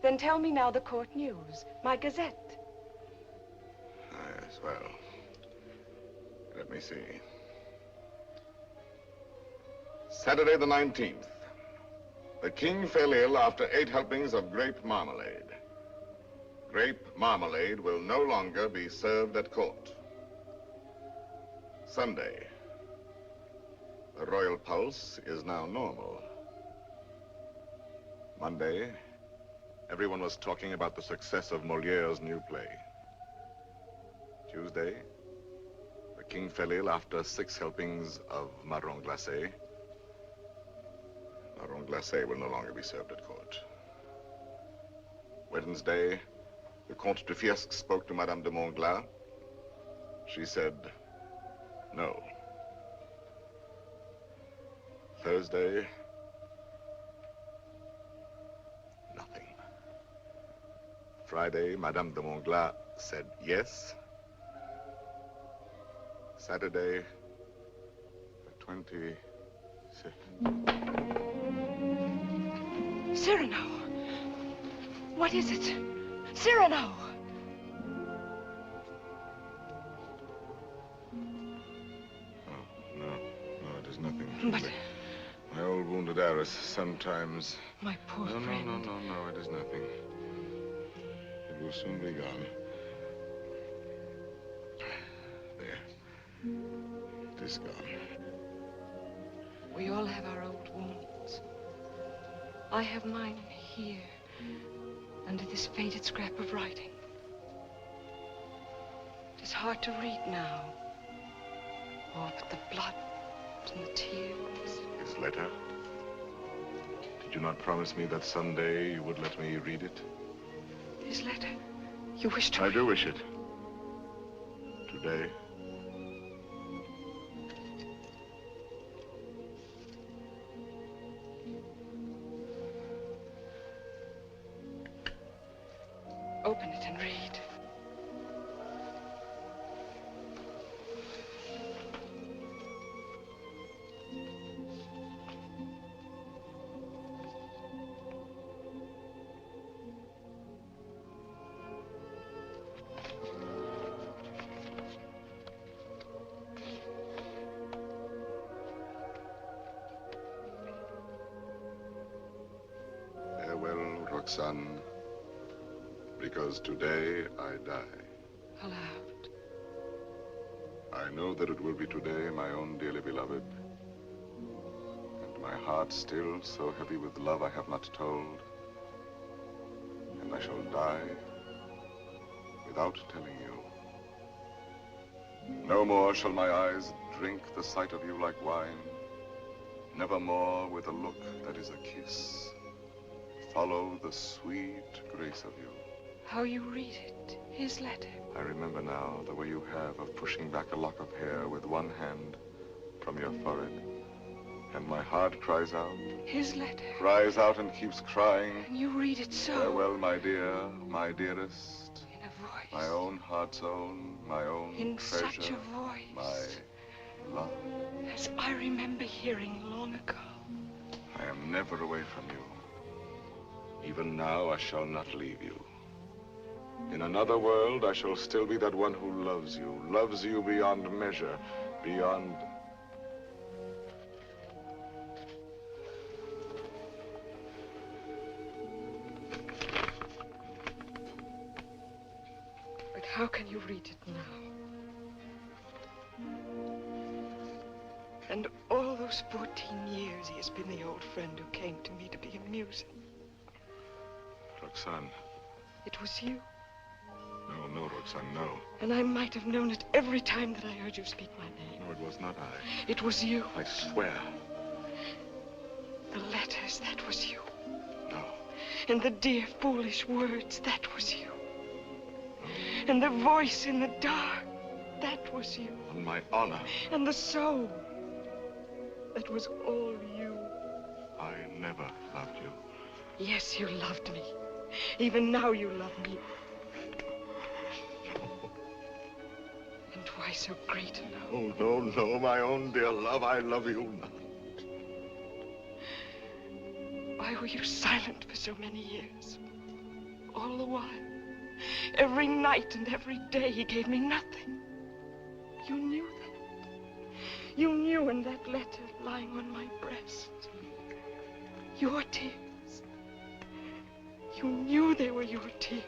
Then tell me now the court news. My Gazette. Yes, well. Let me see. Saturday the 19th. The king fell ill after 8 helpings of grape marmalade. Grape marmalade will no longer be served at court. Sunday. The royal pulse is now normal. Monday, everyone was talking about the success of Moliere's new play. Tuesday, the king fell ill after 6 helpings of marron glacé. Marron glacé will no longer be served at court. Wednesday, the Comte de Fiesque spoke to Madame de Montglas. She said, no. Thursday, nothing. Friday, Madame de Montglat said yes. Saturday, the 26th. Cyrano! What is it? Cyrano! No, it is nothing. But... My old wounded heiress sometimes... My poor friend. No, it is nothing. It will soon be gone. There. It is gone. We all have our old wounds. I have mine here, under this faded scrap of writing. It is hard to read now. Oh, but the blood and the tears. His letter? Did you not promise me that someday you would let me read it? His letter? You wish to... I do wish it. Today. Open it and read. Farewell, Roxane. Because today I die. Aloud. I know that it will be today, my own dearly beloved. And my heart still so heavy with love I have not told. And I shall die without telling you. No more shall my eyes drink the sight of you like wine. Never more with a look that is a kiss. Follow the sweet grace of you. How you read it, his letter. I remember now the way you have of pushing back a lock of hair with one hand from your forehead. And my heart cries out. His letter. Cries out and keeps crying. And you read it so. Farewell, my dear, my dearest. In a voice. My own heart's own, my own in treasure. In such a voice. My love. As I remember hearing long ago. I am never away from you. Even now, I shall not leave you. In another world, I shall still be that one who loves you beyond measure, beyond... But how can you read it now? And all those 14 years, he has been the old friend who came to me to be amusing. Roxane. It was you. No, Roxane, no. And I might have known it every time that I heard you speak my name. No, it was not I. It was you. I swear. The letters, that was you. No. And the dear, foolish words, that was you. And the voice in the dark, that was you. On my honor. And the soul, that was all you. I never loved you. Yes, you loved me. Even now you love me. And why so great a love? Oh, no, my own dear love, I love you not. Why were you silent for so many years? All the while, every night and every day, he gave me nothing. You knew that. You knew in that letter lying on my breast. Your tears. You knew they were your tears.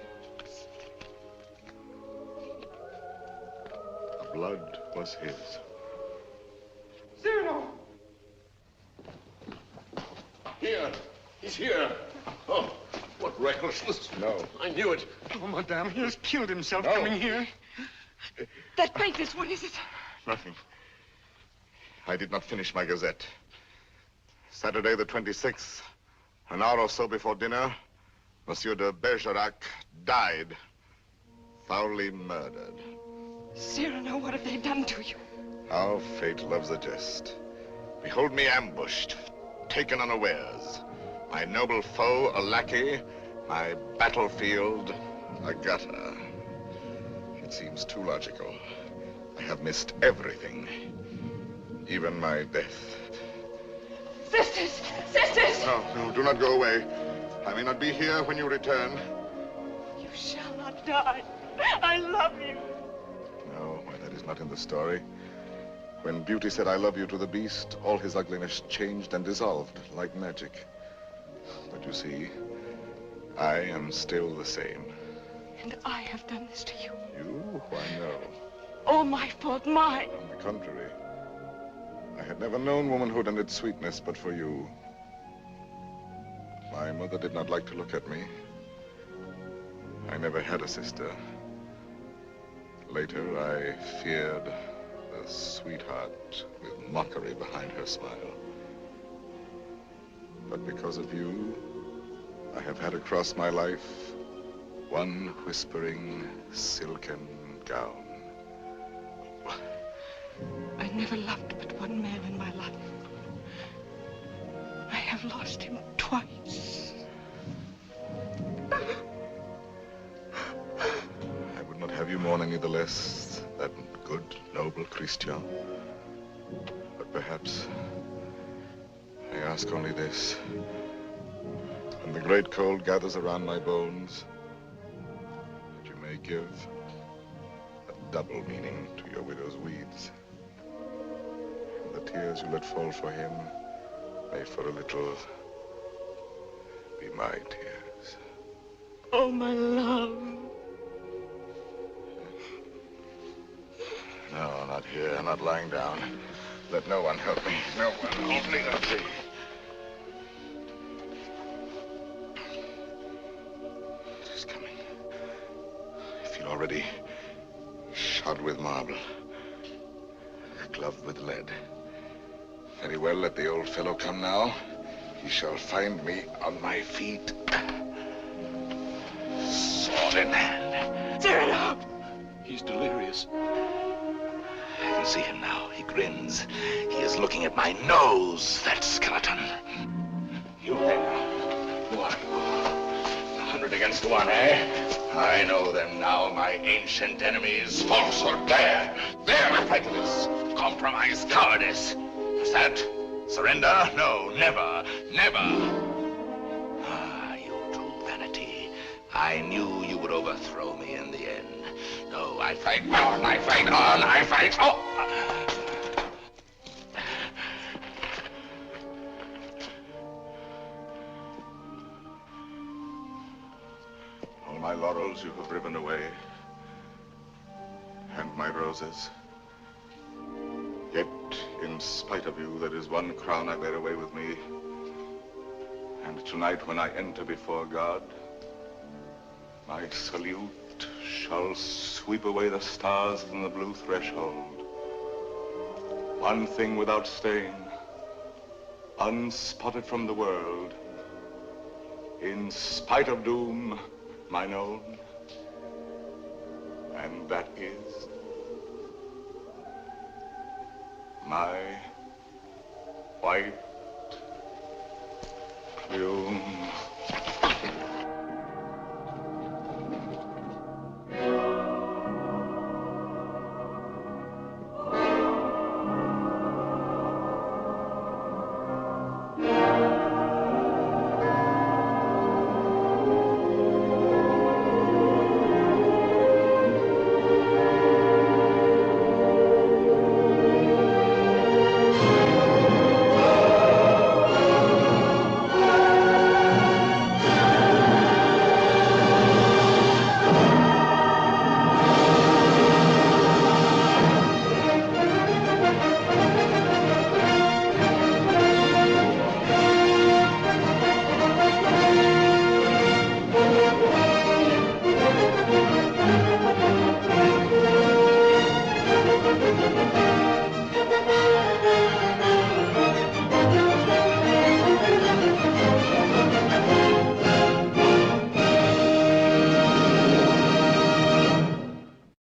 The blood was his. Cyrano! Here. He's here. Oh, what recklessness. No. I knew it. Oh, madame, he has killed himself coming here. That papers, what is it? Nothing. I did not finish my gazette. Saturday the 26th, an hour or so before dinner, Monsieur de Bergerac died, foully murdered. Cyrano, what have they done to you? How fate loves a jest. Behold me ambushed, taken unawares. My noble foe, a lackey, my battlefield, Agatha. It seems too logical. I have missed everything. Even my death. Sisters! Sisters! No, do not go away. I may not be here when you return. You shall not die. I love you. No, why, that is not in the story. When Beauty said I love you to the beast, all his ugliness changed and dissolved like magic. But you see, I am still the same. And I have done this to you. You? Why, no. All my fault, mine. On the contrary. I had never known womanhood and its sweetness but for you. My mother did not like to look at me. I never had a sister. Later, I feared a sweetheart with mockery behind her smile. But because of you, I have had across my life one whispering silken gown. I never loved but one man in my life. I have lost him twice. I would not have you mourn any the less that good, noble Christian. But perhaps I ask only this. When the great cold gathers around my bones, that you may give a double meaning to your widow's weeds. And the tears you let fall for him may for a little be my tears. Oh, my love. No, not here, not lying down. Let no one help me. No one, only the sea. It is coming. I feel already shod with marble, gloved with lead. Very well, let the old fellow come now. He shall find me on my feet, sword in hand. Cyrano! He's delirious. I can see him now. He grins. He is looking at my nose, that skeleton. You there? Who are you? 100 against 1, eh? I know them now, my ancient enemies. Falsehood, there. There, prejudice. Compromise, cowardice. Is that surrender? No, never, never. Ah, you true vanity. I knew you would overthrow me in the end. No, I fight on, I fight on, I fight. Oh! All my laurels you have riven away, and my roses. Yet, in spite of you, there is one crown I bear away with me. And tonight, when I enter before God, my salute shall sweep away the stars in the blue threshold. One thing without stain, unspotted from the world, in spite of doom, mine own, and that is my white plume.